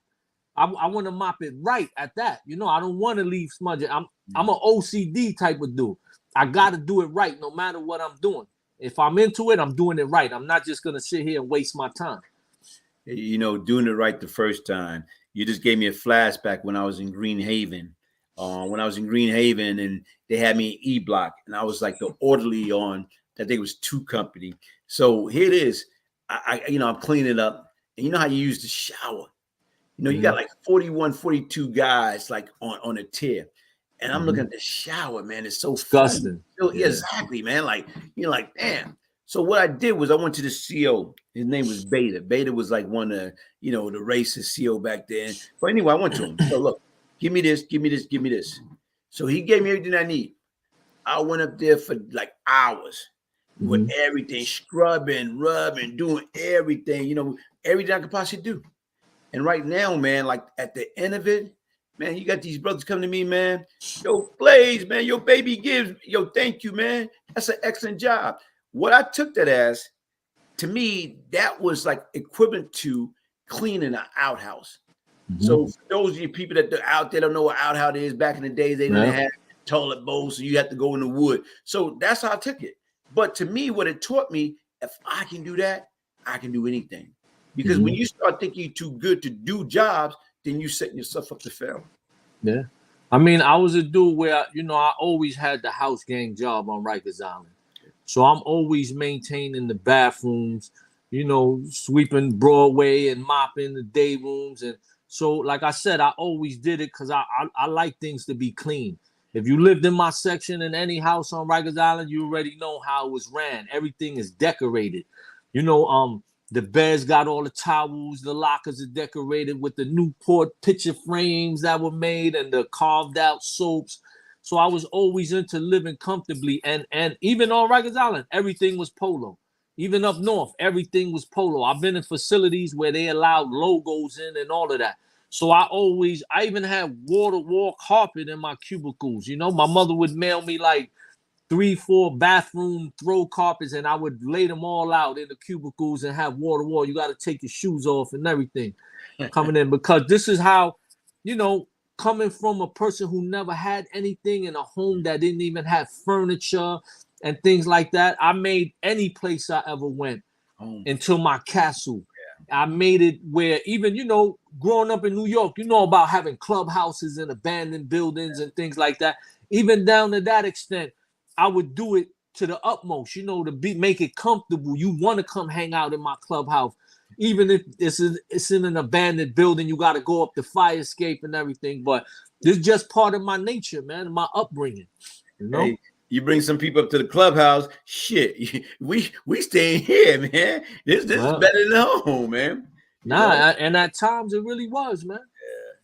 I want to mop it right at that. You know, I don't want to leave smudging. I'm an OCD type of dude. I got to do it right no matter what I'm doing. If I'm into it, I'm doing it right. I'm not just going to sit here and waste my time. You know, doing it right the first time. You just gave me a flashback when I was in Greenhaven. And they had me in E Block, and I was like the orderly on, I think it was 2 Company. So here it is. I'm cleaning up, and you know how you use the shower. You know, you got like 41, 42 guys like on a tier. And I'm looking at the shower, man. It's so disgusting. Yeah. Exactly, man. Like, you're like, damn. So what I did was I went to the CO. His name was Beta. Beta was like one of, the racist CO back then. But anyway, I went to him. So look, give me this. So he gave me everything I need. I went up there for like hours with everything, scrubbing, rubbing, doing everything, everything I could possibly do. And right now, man, like at the end of it, man, you got these brothers coming to me, man. Yo, Glaze, man, yo, baby Gibbs, yo, thank you, man. That's an excellent job. What I took that as, to me, that was like equivalent to cleaning an outhouse. So for those of you people that are out there don't know what outhouse is, back in the days, they didn't have toilet bowls, so you had to go in the wood. So that's how I took it. But to me, what it taught me, if I can do that, I can do anything. Because when you start thinking you're too good to do jobs, then you setting yourself up to fail. Yeah. I mean, I was a dude where, I always had the house gang job on Rikers Island. So I'm always maintaining the bathrooms, sweeping Broadway and mopping the day rooms. And so, like I said, I always did it because I like things to be clean. If you lived in my section in any house on Rikers Island, you already know how it was ran. Everything is decorated. The beds got all the towels. The lockers are decorated with the Newport picture frames that were made and the carved out soaps. So I was always into living comfortably. And even on Rikers Island, everything was polo. Even up north, everything was polo. I've been in facilities where they allowed logos in and all of that. So I even had wall-to-wall carpet in my cubicles. My mother would mail me like 3-4 bathroom throw carpets, and I would lay them all out in the cubicles and have wall to wall. You got to take your shoes off and everything coming in, because this is how, coming from a person who never had anything in a home that didn't even have furniture and things like that. I made any place I ever went into my castle. Yeah. I made it where even, growing up in New York, about having clubhouses and abandoned buildings and things like that. Even down to that extent, I would do it to the utmost, to make it comfortable. You want to come hang out in my clubhouse. Even if it's in an abandoned building, you got to go up the fire escape and everything. But this is just part of my nature, man, my upbringing. Hey, you bring some people up to the clubhouse, shit, we staying here, man. This is better than home, man. And at times it really was, man.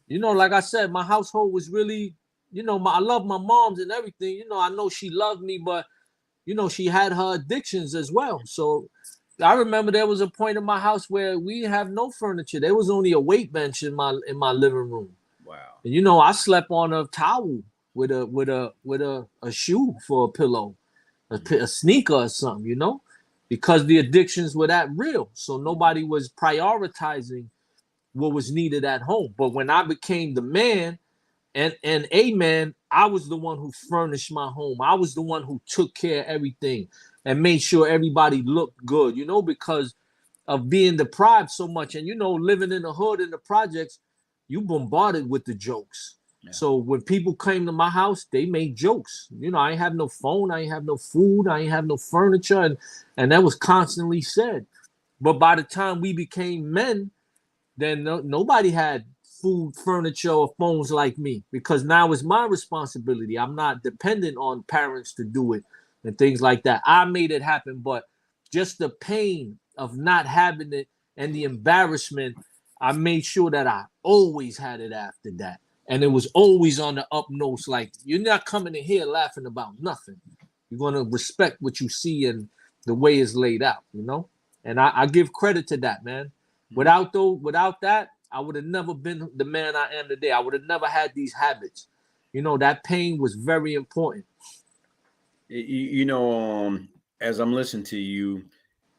Yeah. Like I said, my household was really, I love my moms and everything. I know she loved me, but, she had her addictions as well. So I remember there was a point in my house where we have no furniture. There was only a weight bench in my living room. Wow. And, I slept on a towel with a shoe for a pillow, a sneaker or something, because the addictions were that real. So nobody was prioritizing what was needed at home. But when I became the man, and a man, I was the one who furnished my home. I was the one who took care of everything and made sure everybody looked good, you know, because of being deprived so much. And, you know, living in the hood in the projects, you bombarded with the jokes. Yeah. So when people came to my house, they made jokes. You know, I ain't have no phone. I ain't have no food. I ain't have no furniture. And that was constantly said. But by the time we became men, then nobody had food, furniture, or phones like me, because now it's my responsibility. I'm not dependent on parents to do it and things like that. I made it happen, but just the pain of not having it and the embarrassment, I made sure that I always had it after that. And it was always on the up nose, like, you're not coming in here laughing about nothing. You're going to respect what you see and the way it's laid out, you know? And I give credit to that, man. Without that, I would have never been the man I am today. I would have never had these habits. You know, that pain was very important. You know, as I'm listening to you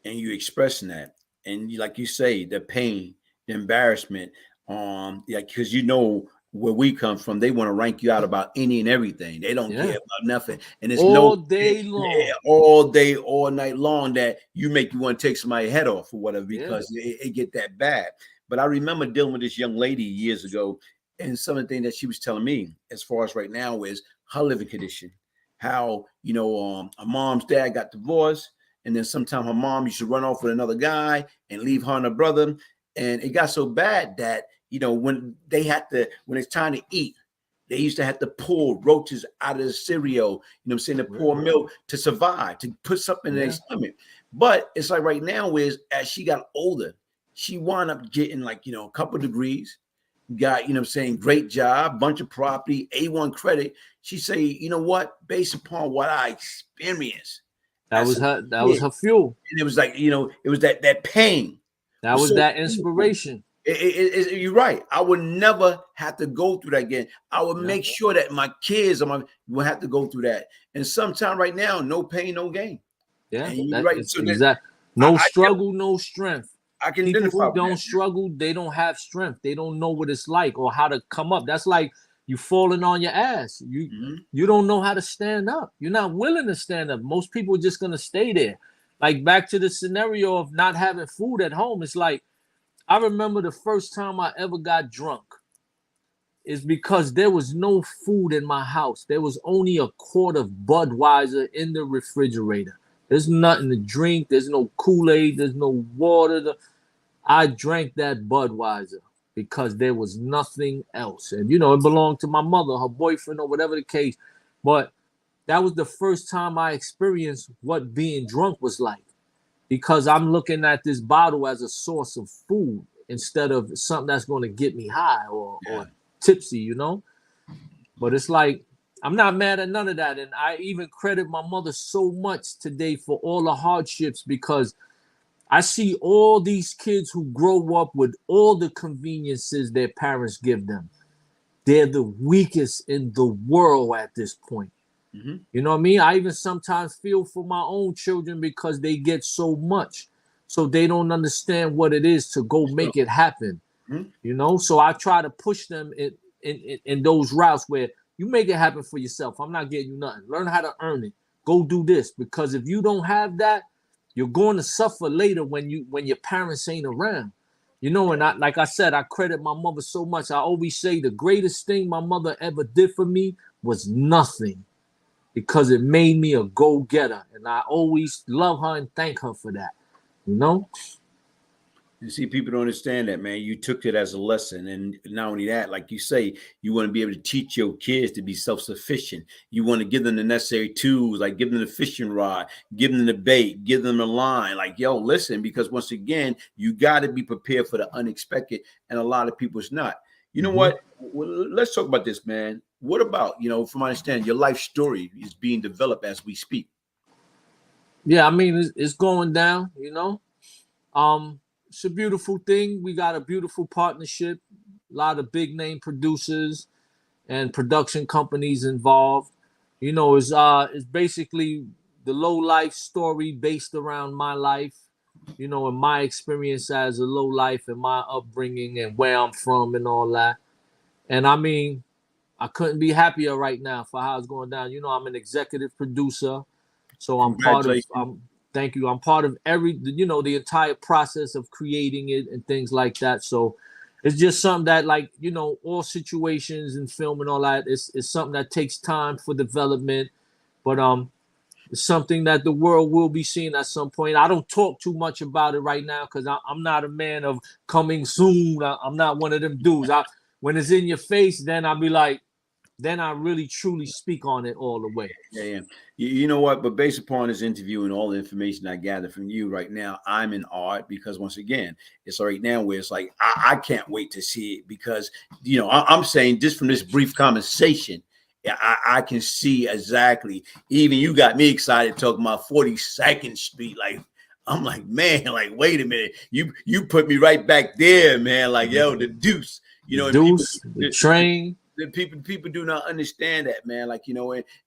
and you expressing that, and like you say, the pain, the embarrassment, yeah, because you know where we come from, they want to rank you out about any and everything. They don't care about nothing. And it's all day long. All day, all night long, that you want to take somebody's head off or whatever, because it get that bad. But I remember dealing with this young lady years ago, and some of the things that she was telling me as far as right now is her living condition. How, you know, her mom's dad got divorced, and then sometime her mom used to run off with another guy and leave her and her brother. And it got so bad that, you know, when it's time to eat, they used to have to pull roaches out of the cereal, you know what I'm saying, to pour milk to survive, to put something in their stomach. But it's like right now is, as she got older, she wound up getting, like, you know, a couple of degrees, got, you know what I'm saying, great job, bunch of property, A1 credit. She say, you know what, based upon what I experienced, that was her fuel. And it was like, you know, it was that pain. That was that inspiration. You're right. I would never have to go through that again. I would make sure that my kids will have to go through that. And sometime right now, no pain, no gain. Yeah, right. So exactly. No struggle, no strength. I can People who don't struggle, they don't have strength. They don't know what it's like or how to come up. That's like you falling on your ass. You don't know how to stand up. You're not willing to stand up. Most people are just gonna stay there. Like, back to the scenario of not having food at home. It's like, I remember the first time I ever got drunk is because there was no food in my house. There was only a quart of Budweiser in the refrigerator. There's nothing to drink. There's no Kool-Aid. There's no water. I drank that Budweiser because there was nothing else. And, you know, it belonged to my mother, her boyfriend, or whatever the case. But that was the first time I experienced what being drunk was like, because I'm looking at this bottle as a source of food instead of something that's going to get me high or tipsy, you know. But it's like, I'm not mad at none of that. And I even credit my mother so much today for all the hardships, because I see all these kids who grow up with all the conveniences their parents give them. They're the weakest in the world at this point. Mm-hmm. You know what I mean? I even sometimes feel for my own children because they get so much. So they don't understand what it is to go make it happen. Mm-hmm. You know? So I try to push them in those routes where you make it happen for yourself. I'm not getting you nothing. Learn how to earn it. Go do this. Because if you don't have that, you're going to suffer later when your parents ain't around. You know, and like I said, I credit my mother so much. I always say the greatest thing my mother ever did for me was nothing, because it made me a go-getter. And I always love her and thank her for that, you know? You see, people don't understand that, man. You took it as a lesson. And not only that, like you say, you want to be able to teach your kids to be self-sufficient. You want to give them the necessary tools, like give them the fishing rod, give them the bait, give them the line. Like, yo, listen, because once again, you got to be prepared for the unexpected. And a lot of people, it's not. You know what? Well, let's talk about this, man. What about, you know, from my understanding, your life story is being developed as we speak. Yeah, I mean, it's going down, you know. It's a beautiful thing. We got a beautiful partnership, a lot of big name producers and production companies involved. You know, it's basically the low life story based around my life, you know, and my experience as a low life and my upbringing and where I'm from and all that. And I mean, I couldn't be happier right now for how it's going down. You know, I'm an executive producer, so I'm part of. Thank you. I'm part of the entire process of creating it and things like that. So it's just something that, like, all situations and film and all that. It's something that takes time for development, but it's something that the world will be seeing at some point. I don't talk too much about it right now because I'm not a man of coming soon. I'm not one of them dudes. When it's in your face, then I'll be like, then I really truly speak on it all the way. Yeah. You know what? But based upon this interview and all the information I gather from you right now, I'm in art because once again, it's right now where it's like I can't wait to see it because I'm saying just from this brief conversation, I can see exactly. Even you got me excited talking about 42nd Street. Like I'm like, man, like wait a minute, you put me right back there, man. Like the Deuce, Deuce, the train. The people do not understand that, man. Like,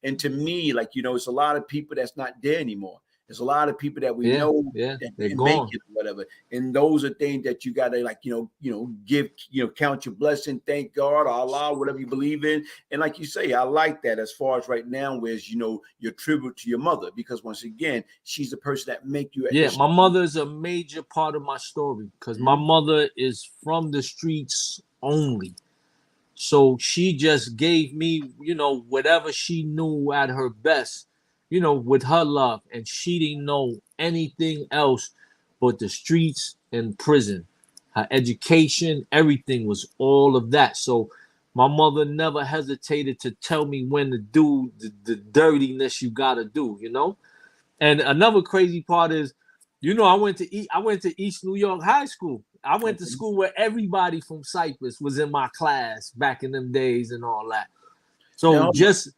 and to me, like, it's a lot of people that's not there anymore. There's a lot of people that we know that they're can gone. make it, whatever. And those are things that you gotta like, give, count your blessing, thank God, Allah, whatever you believe in. And like you say, I like that as far as right now, where's your tribute to your mother, because once again, she's the person that make you. My mother is a major part of my story because my mother is from the streets only. So she just gave me, whatever she knew at her best, with her love. And she didn't know anything else but the streets and prison. Her education, everything was all of that. So my mother never hesitated to tell me when to do the dirtiness you got to do, And another crazy part is, I went to East New York High School. I went to school where everybody from Cyprus was in my class back in them days and all that. So just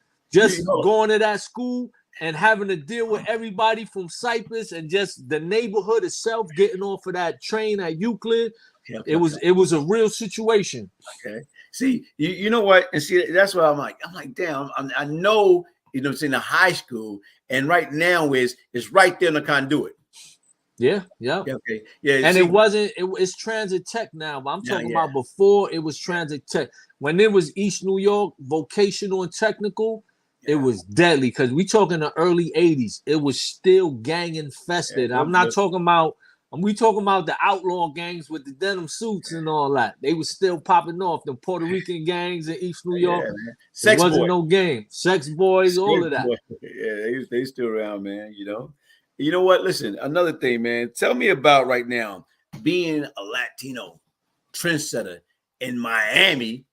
going to that school and having to deal with everybody from Cyprus and just the neighborhood itself, getting off of that train at Euclid, it was a real situation. Okay. See, you know what? And see, that's what I'm like, damn, I know, it's in the high school, and right now it's right there in the conduit. Yeah. Okay. Yeah. And it's Transit Tech now, but I'm talking about before it was Transit Tech. When it was East New York Vocational and Technical, it was deadly because we talking the early 80s. It was still gang infested. I'm not talking about, we talking about the outlaw gangs with the denim suits and all that. They was still popping off. The Puerto Rican gangs in East New York. Sex wasn't boy. no game. Sex boys, all of that. Boy. Yeah, they still around, man, You know what? Listen, another thing, man. Tell me about right now being a Latino trendsetter in Miami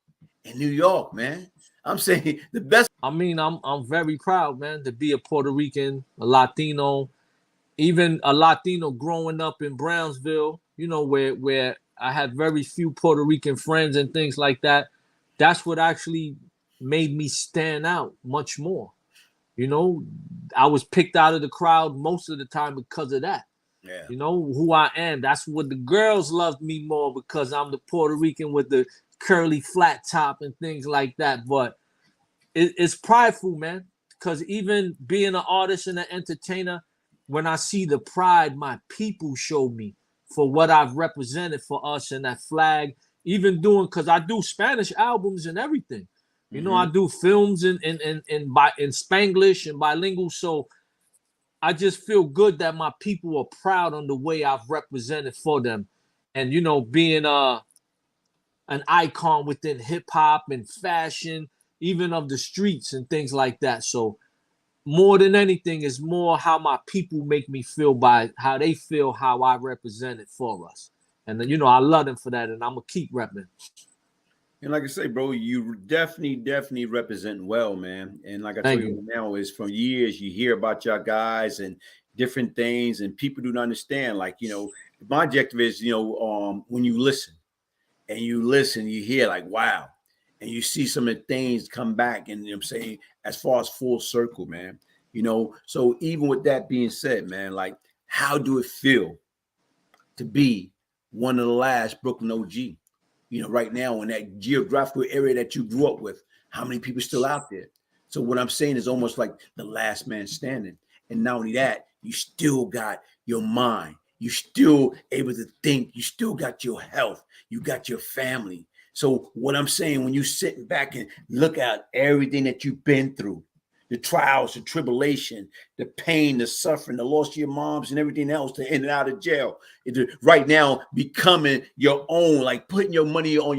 and New York, man. I'm saying the best. I mean, I'm very proud, man, to be a Puerto Rican, a Latino, even a Latino growing up in Brownsville, where I had very few Puerto Rican friends and things like that. That's what actually made me stand out much more. I was picked out of the crowd most of the time because of that. Yeah. Who I am. That's what the girls loved me more because I'm the Puerto Rican with the curly flat top and things like that. But it's prideful, man, because even being an artist and an entertainer, when I see the pride my people show me for what I've represented for us and that flag, even doing, because I do Spanish albums and everything. I do films in Spanglish and bilingual. So I just feel good that my people are proud on the way I've represented for them. And, being an icon within hip hop and fashion, even of the streets and things like that. So more than anything is more how my people make me feel by how they feel, how I represent it for us. And then, I love them for that. And I'm going to keep repping. And like I say, bro, you definitely represent well, man. And like I told you now, is for years you hear about your guys and different things, and people don't understand. Like, my objective is, when you listen, you hear like, wow, and you see some of the things come back, and I'm saying, as far as full circle, man. So even with that being said, man, like, how do it feel to be one of the last Brooklyn OG? Right now in that geographical area that you grew up with, how many people still out there? So what I'm saying is almost like the last man standing. And not only that, you still got your mind. You still able to think. You still got your health. You got your family. So what I'm saying, when you sitting back and look at everything that you've been through, the trials, the tribulation, the pain, the suffering, the loss of your moms and everything else, to in and out of jail, right now becoming your own, like putting your money on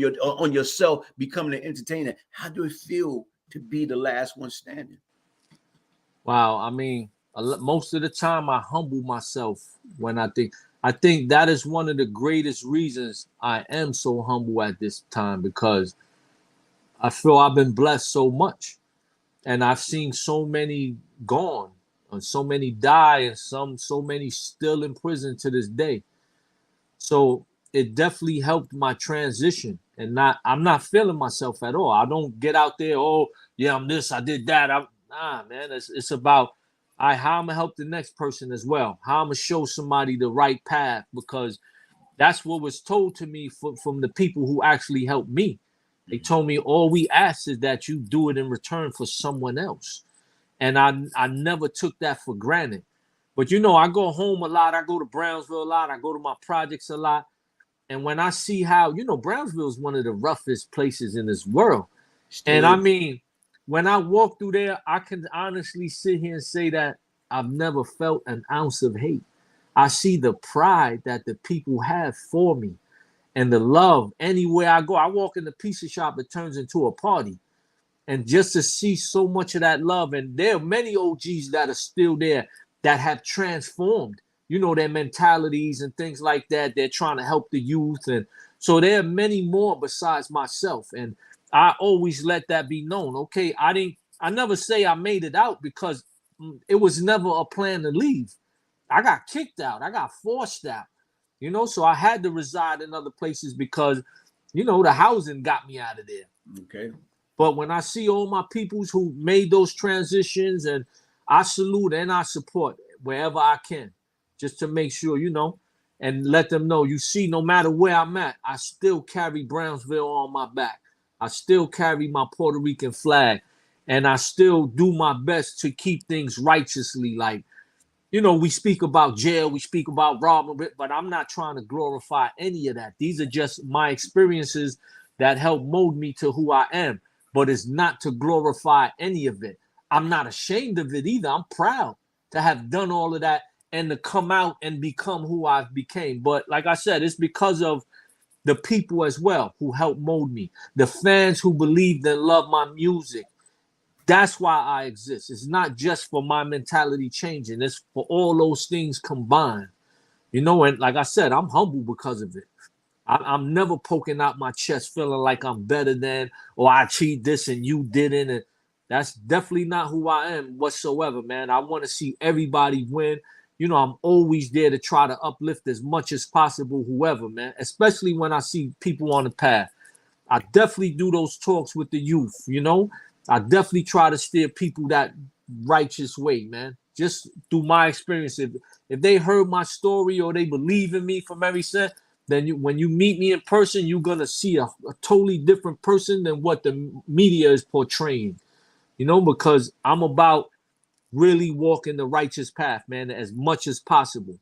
yourself, becoming an entertainer. How do it feel to be the last one standing? Wow, I mean, most of the time I humble myself when I think that is one of the greatest reasons I am so humble at this time, because I feel I've been blessed so much, and I've seen so many gone, and so many die, and so many still in prison to this day. So it definitely helped my transition, and I'm not feeling myself at all. I don't get out there, oh yeah, I'm this, I did that. Nah, man, it's about how I'm gonna help the next person as well. How I'm gonna show somebody the right path, because that's what was told to me from the people who actually helped me. They told me all we ask is that you do it in return for someone else. And I never took that for granted. But I go home a lot. I go to Brownsville a lot. I go to my projects a lot. And when I see how, Brownsville is one of the roughest places in this world. And I mean, when I walk through there, I can honestly sit here and say that I've never felt an ounce of hate. I see the pride that the people have for me and the love. Anywhere I go, I walk in the pizza shop, it turns into a party. And just to see so much of that love, and there are many OGs that are still there that have transformed, their mentalities and things like that. They're trying to help the youth. And so there are many more besides myself. And I always let that be known. Okay, I never say I made it out, because it was never a plan to leave. I got kicked out. I got forced out, so I had to reside in other places because, the housing got me out of there. Okay. But when I see all my peoples who made those transitions, and I salute and I support wherever I can, just to make sure, and let them know, no matter where I'm at, I still carry Brownsville on my back. I still carry my Puerto Rican flag, and I still do my best to keep things righteously. Like, we speak about jail, we speak about robbing, but I'm not trying to glorify any of that. These are just my experiences that help mold me to who I am. But it's not to glorify any of it. I'm not ashamed of it either. I'm proud to have done all of that and to come out and become who I've became. But like I said, it's because of the people as well who helped mold me, the fans who believed and loved my music. That's why I exist. It's not just for my mentality changing. It's for all those things combined. And like I said, I'm humble because of it. I'm never poking out my chest feeling like I'm better than, or I achieved this and you didn't. And that's definitely not who I am whatsoever, man. I want to see everybody win. I'm always there to try to uplift as much as possible, whoever, man, especially when I see people on the path. I definitely do those talks with the youth, I definitely try to steer people that righteous way, man. Just through my experience. If they heard my story or they believe in me from every sense, then when you meet me in person, you're going to see a totally different person than what the media is portraying, because I'm about really walking the righteous path, man, as much as possible,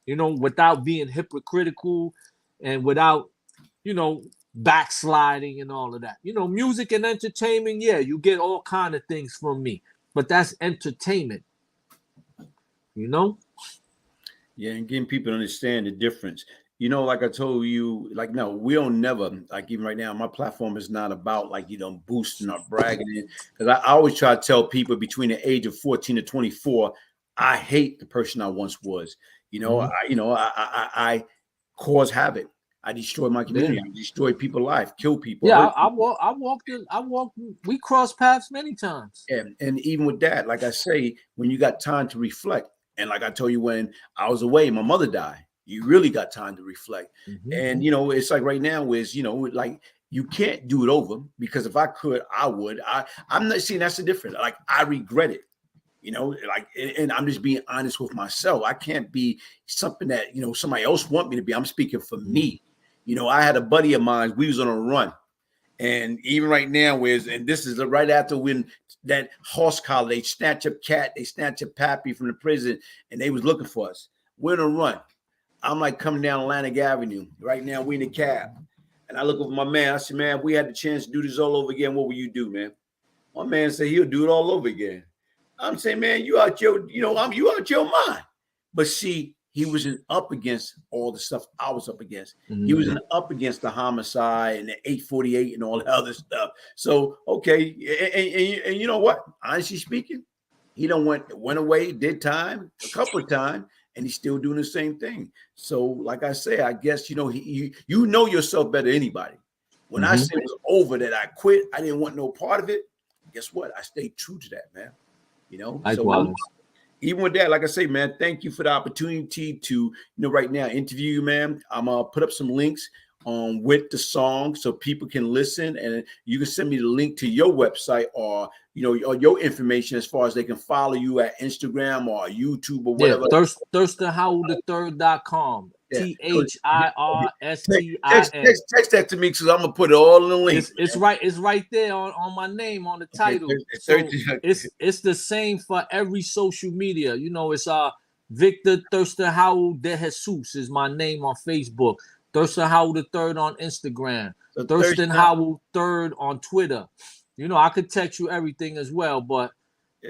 without being hypocritical and without, backsliding and all of that. Music and entertainment, yeah, you get all kind of things from me, but that's entertainment, Yeah, and getting people to understand the difference. Like I told you, like, no, we don't never, like, even right now, my platform is not about, like, boosting or bragging it. Because I always try to tell people between the age of 14 to 24, I hate the person I once was. I cause havoc. I destroy my community. Yeah. I destroy people's life, kill people. Yeah, hurt people. I walked. We crossed paths many times. And even with that, like I say, when you got time to reflect, and like I told you, when I was away, my mother died. You really got time to reflect. Mm-hmm. And, it's like right now is, like you can't do it over, because if I could, I would. I'm not seeing that's the difference. Like, I regret it, like, and I'm just being honest with myself. I can't be something that, somebody else want me to be. I'm speaking for me. I had a buddy of mine, we was on a run. And even right now and this is right after when that horse collar, they snatch up Cat, they snatch up Pappy from the prison, and they was looking for us. We're on a run. I'm like coming down Atlantic Avenue. Right now, we in the cab. And I look over my man. I said, man, if we had the chance to do this all over again, what would you do, man? My man said he'll do it all over again. I'm saying, man, you out your mind. But see, he wasn't up against all the stuff I was up against. Mm-hmm. He wasn't up against the homicide and the 848 and all the other stuff. So, okay. And you know what? Honestly speaking, he done went away, did time a couple of times, and he's still doing the same thing. So, like I say, I guess, you know yourself better than anybody. When I said it was over, that I quit, I didn't want no part of it. Guess what? I stayed true to that, man. So even with that, like I say, man, thank you for the opportunity to, right now interview you, man. I'm gonna put up some links with the song so people can listen, and you can send me the link to your website or or your information as far as they can follow you at Instagram or YouTube or whatever. Yeah, ThristinHowell3rd.com. THIRSTIN. Text that to me because I'm gonna put it all in the link. It's right there on my name on the title. So it's the same for every social media. It's Victor Thristin Howl de Jesus is my name on Facebook. Thristin Howl III on Instagram. So Thristin Howl III on Twitter. I could text you everything as well, but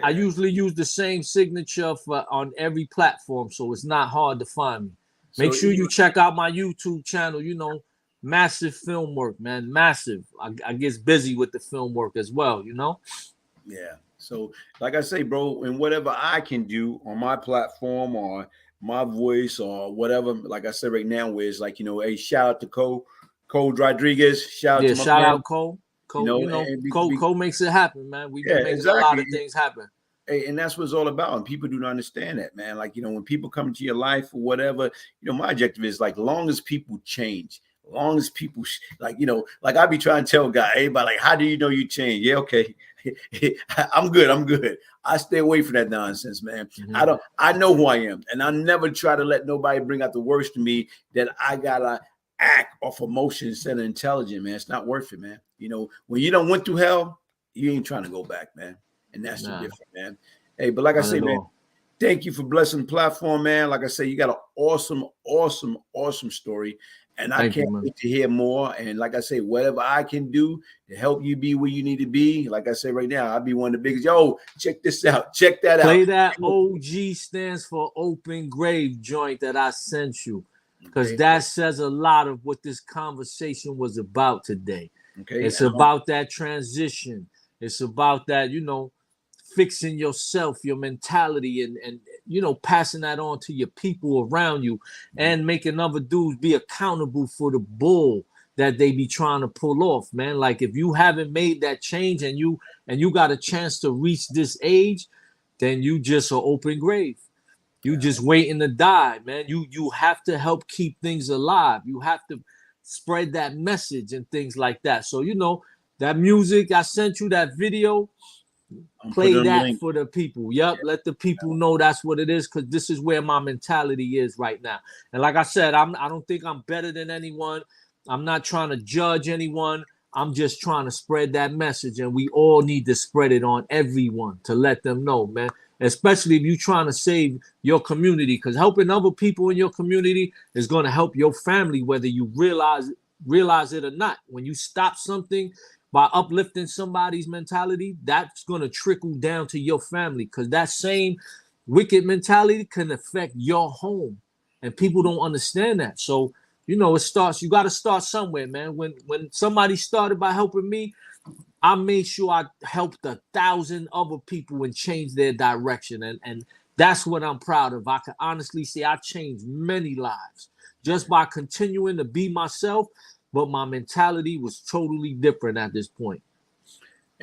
I usually use the same signature on every platform, so it's not hard to find me. Make sure you check out my YouTube channel. Massive film work, man. Massive. I get busy with the film work as well, Yeah. So, like I say, bro, and whatever I can do on my platform or my voice or whatever, like I said right now, is like, hey, shout out to Cole Rodriguez. Shout out Cole. Cole makes it happen, man. We can make a lot of things happen. Hey, and that's what it's all about. And people do not understand that, man. Like, when people come into your life or whatever, my objective is like, long as people change, long as people like I be trying to tell everybody, like, how do you know you change? Yeah, okay. I'm good. I stay away from that nonsense, man. Mm-hmm. I know who I am, and I never try to let nobody bring out the worst in me that I gotta act off emotion instead of intelligent, man. It's not worth it, man. When you done went through hell, you ain't trying to go back, man. And that's the difference, man. Hey, but like I say, man, thank you for blessing the platform, man. Like I say, you got an awesome story. And I can't wait to hear more. And like I say, whatever I can do to help you be where you need to be, like I say right now, I'll be one of the biggest. Yo, check this out. Check that out. Play that OG stands for Open Grave joint that I sent you. Because that says a lot of what this conversation was about today. Okay. It's about that transition. It's about that, fixing yourself, your mentality, and passing that on to your people around you and making other dudes be accountable for the bull that they be trying to pull off, man. Like, if you haven't made that change and you got a chance to reach this age, then you just an open grave. You just waiting to die, man. You have to help keep things alive. You have to spread that message and things like that. So, that music I sent you, that video, play that for the people. Yep, let the people know that's what it is, because this is where my mentality is right now. And like I said, I don't think I'm better than anyone. I'm not trying to judge anyone. I'm just trying to spread that message, and we all need to spread it on everyone to let them know, man. Especially if you're trying to save your community, because helping other people in your community is going to help your family, whether you realize it or not. When you stop something by uplifting somebody's mentality, that's going to trickle down to your family, because that same wicked mentality can affect your home, and people don't understand that. So, you got to start somewhere, man. When somebody started by helping me, I made sure I helped 1,000 other people and changed their direction. And that's what I'm proud of. I can honestly say I changed many lives just by continuing to be myself, but my mentality was totally different at this point.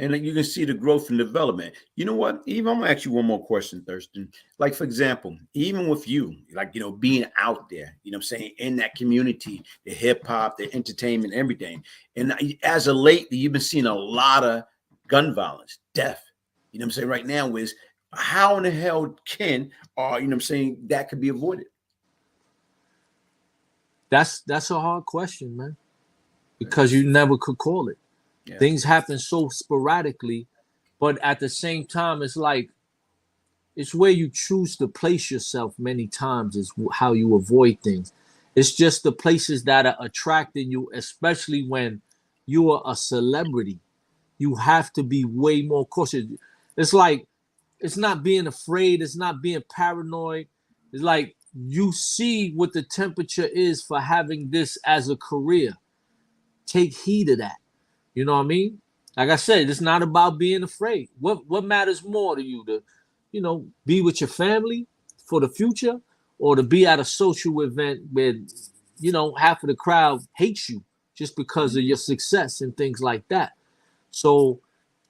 And you can see the growth and development. You know what? Even I'm gonna ask you one more question, Thristin. Like, for example, even with you, like, being out there, I'm saying, in that community, the hip hop, the entertainment, everything. And as of late, you've been seeing a lot of gun violence, death. I'm saying right now is how in the hell can, that could be avoided? That's a hard question, man, because you never could call it. Yeah. Things happen so sporadically, but at the same time, it's like, it's where you choose to place yourself many times is how you avoid things. It's just the places that are attracting you, especially when you are a celebrity. You have to be way more cautious. It's like, it's not being afraid. It's not being paranoid. It's like you see what the temperature is for having this as a career. Take heed of that. You know what I mean? Like I said, it's not about being afraid. What matters more to you? To, be with your family for the future, or to be at a social event where, half of the crowd hates you just because of your success and things like that. So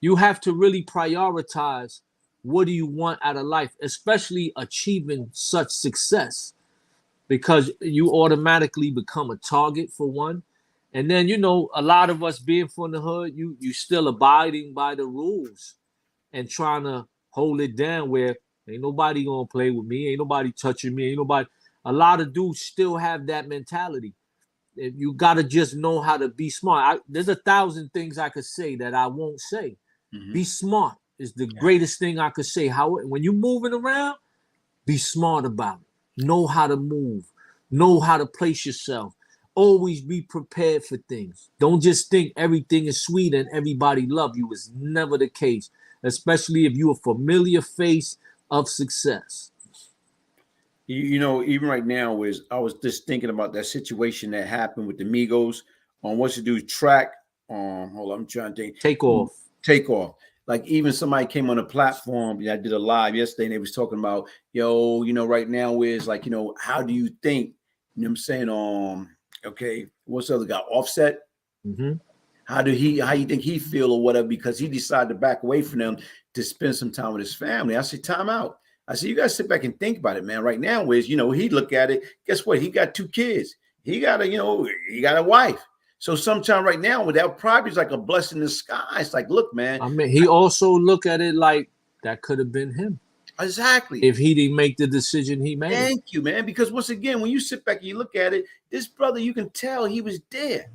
you have to really prioritize, what do you want out of life, especially achieving such success, because you automatically become a target for one. And then, a lot of us being from the hood, you still abiding by the rules and trying to hold it down where ain't nobody gonna play with me, ain't nobody touching me, ain't nobody. A lot of dudes still have that mentality. You gotta just know how to be smart. There's 1,000 things I could say that I won't say. Mm-hmm. Be smart is the greatest thing I could say. When you're moving around, be smart about it. Know how to move. Know how to place yourself. Always be prepared for things. Don't just think everything is sweet and everybody love you. It's never the case, especially if you're a familiar face of success. Even right now, I was just thinking about that situation that happened with the Migos on what's to do track. Hold on, I'm trying to think. Take off. Like, even somebody came on a platform. I did a live yesterday, and they was talking about, right now is like, how do you think? You know what I'm saying? Okay, what's the other guy? Offset. Mm-hmm. How you think he feel or whatever, because he decided to back away from them to spend some time with his family. I said, time out. I said, you guys sit back and think about it, man. Right now is, he look at it. Guess what? He got 2 kids. He got he got a wife. So sometime right now, without probably is like a blessing in the sky. It's like, look, man. I mean, he also look at it like that could have been him. Exactly. If he didn't make the decision he made. Thank you, man. Because once again, when you sit back and you look at it, this brother, you can tell he was there.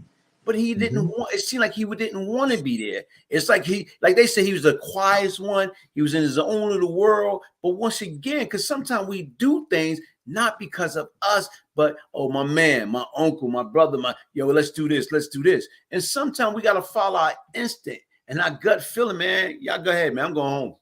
But he didn't want. It seemed like he didn't want to be there. It's like they say, he was the quietest one. He was in his own little world. But once again, because sometimes we do things not because of us, but my man, my uncle, my brother, let's do this, let's do this. And sometimes we gotta follow our instinct and our gut feeling, man. Y'all go ahead, man. I'm going home.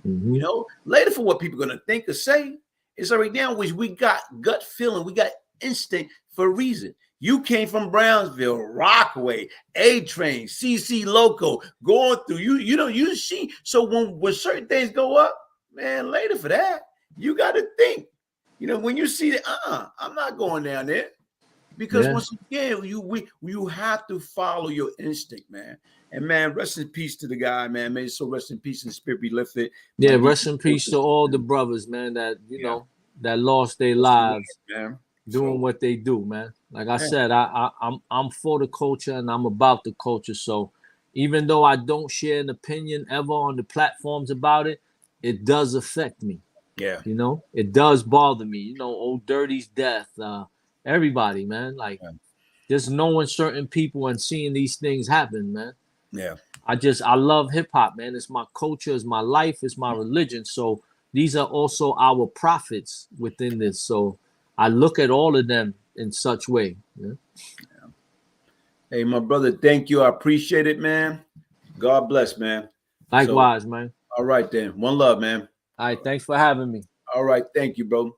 Mm-hmm. Later for what people are gonna think or say. It's already now, which we got gut feeling, we got instinct for a reason. You came from Brownsville, Rockaway, A-Train, CC Loco, going through. You see. So when certain things go up, man, later for that, you got to think. When you see that, I'm not going down there, because once again, you have to follow your instinct, man. And man, rest in peace to the guy, man. May so rest in peace and spirit be lifted. Yeah, rest in peace to all the brothers, man. That that lost their lives, man. Doing what they do, man. Like I said, I'm for the culture and I'm about the culture. So even though I don't share an opinion ever on the platforms about it, it does affect me. Yeah. It does bother me. Old Dirty's death. Everybody, man. Like just knowing certain people and seeing these things happen, man. Yeah. I love hip hop, man. It's my culture, it's my life, it's my religion. So these are also our prophets within this. So I look at all of them in such way. Yeah. Hey, my brother, thank you. I appreciate it, man. God bless, man. Likewise, man. All right, then. One love, man. All right. Thanks for having me. All right. Thank you, bro.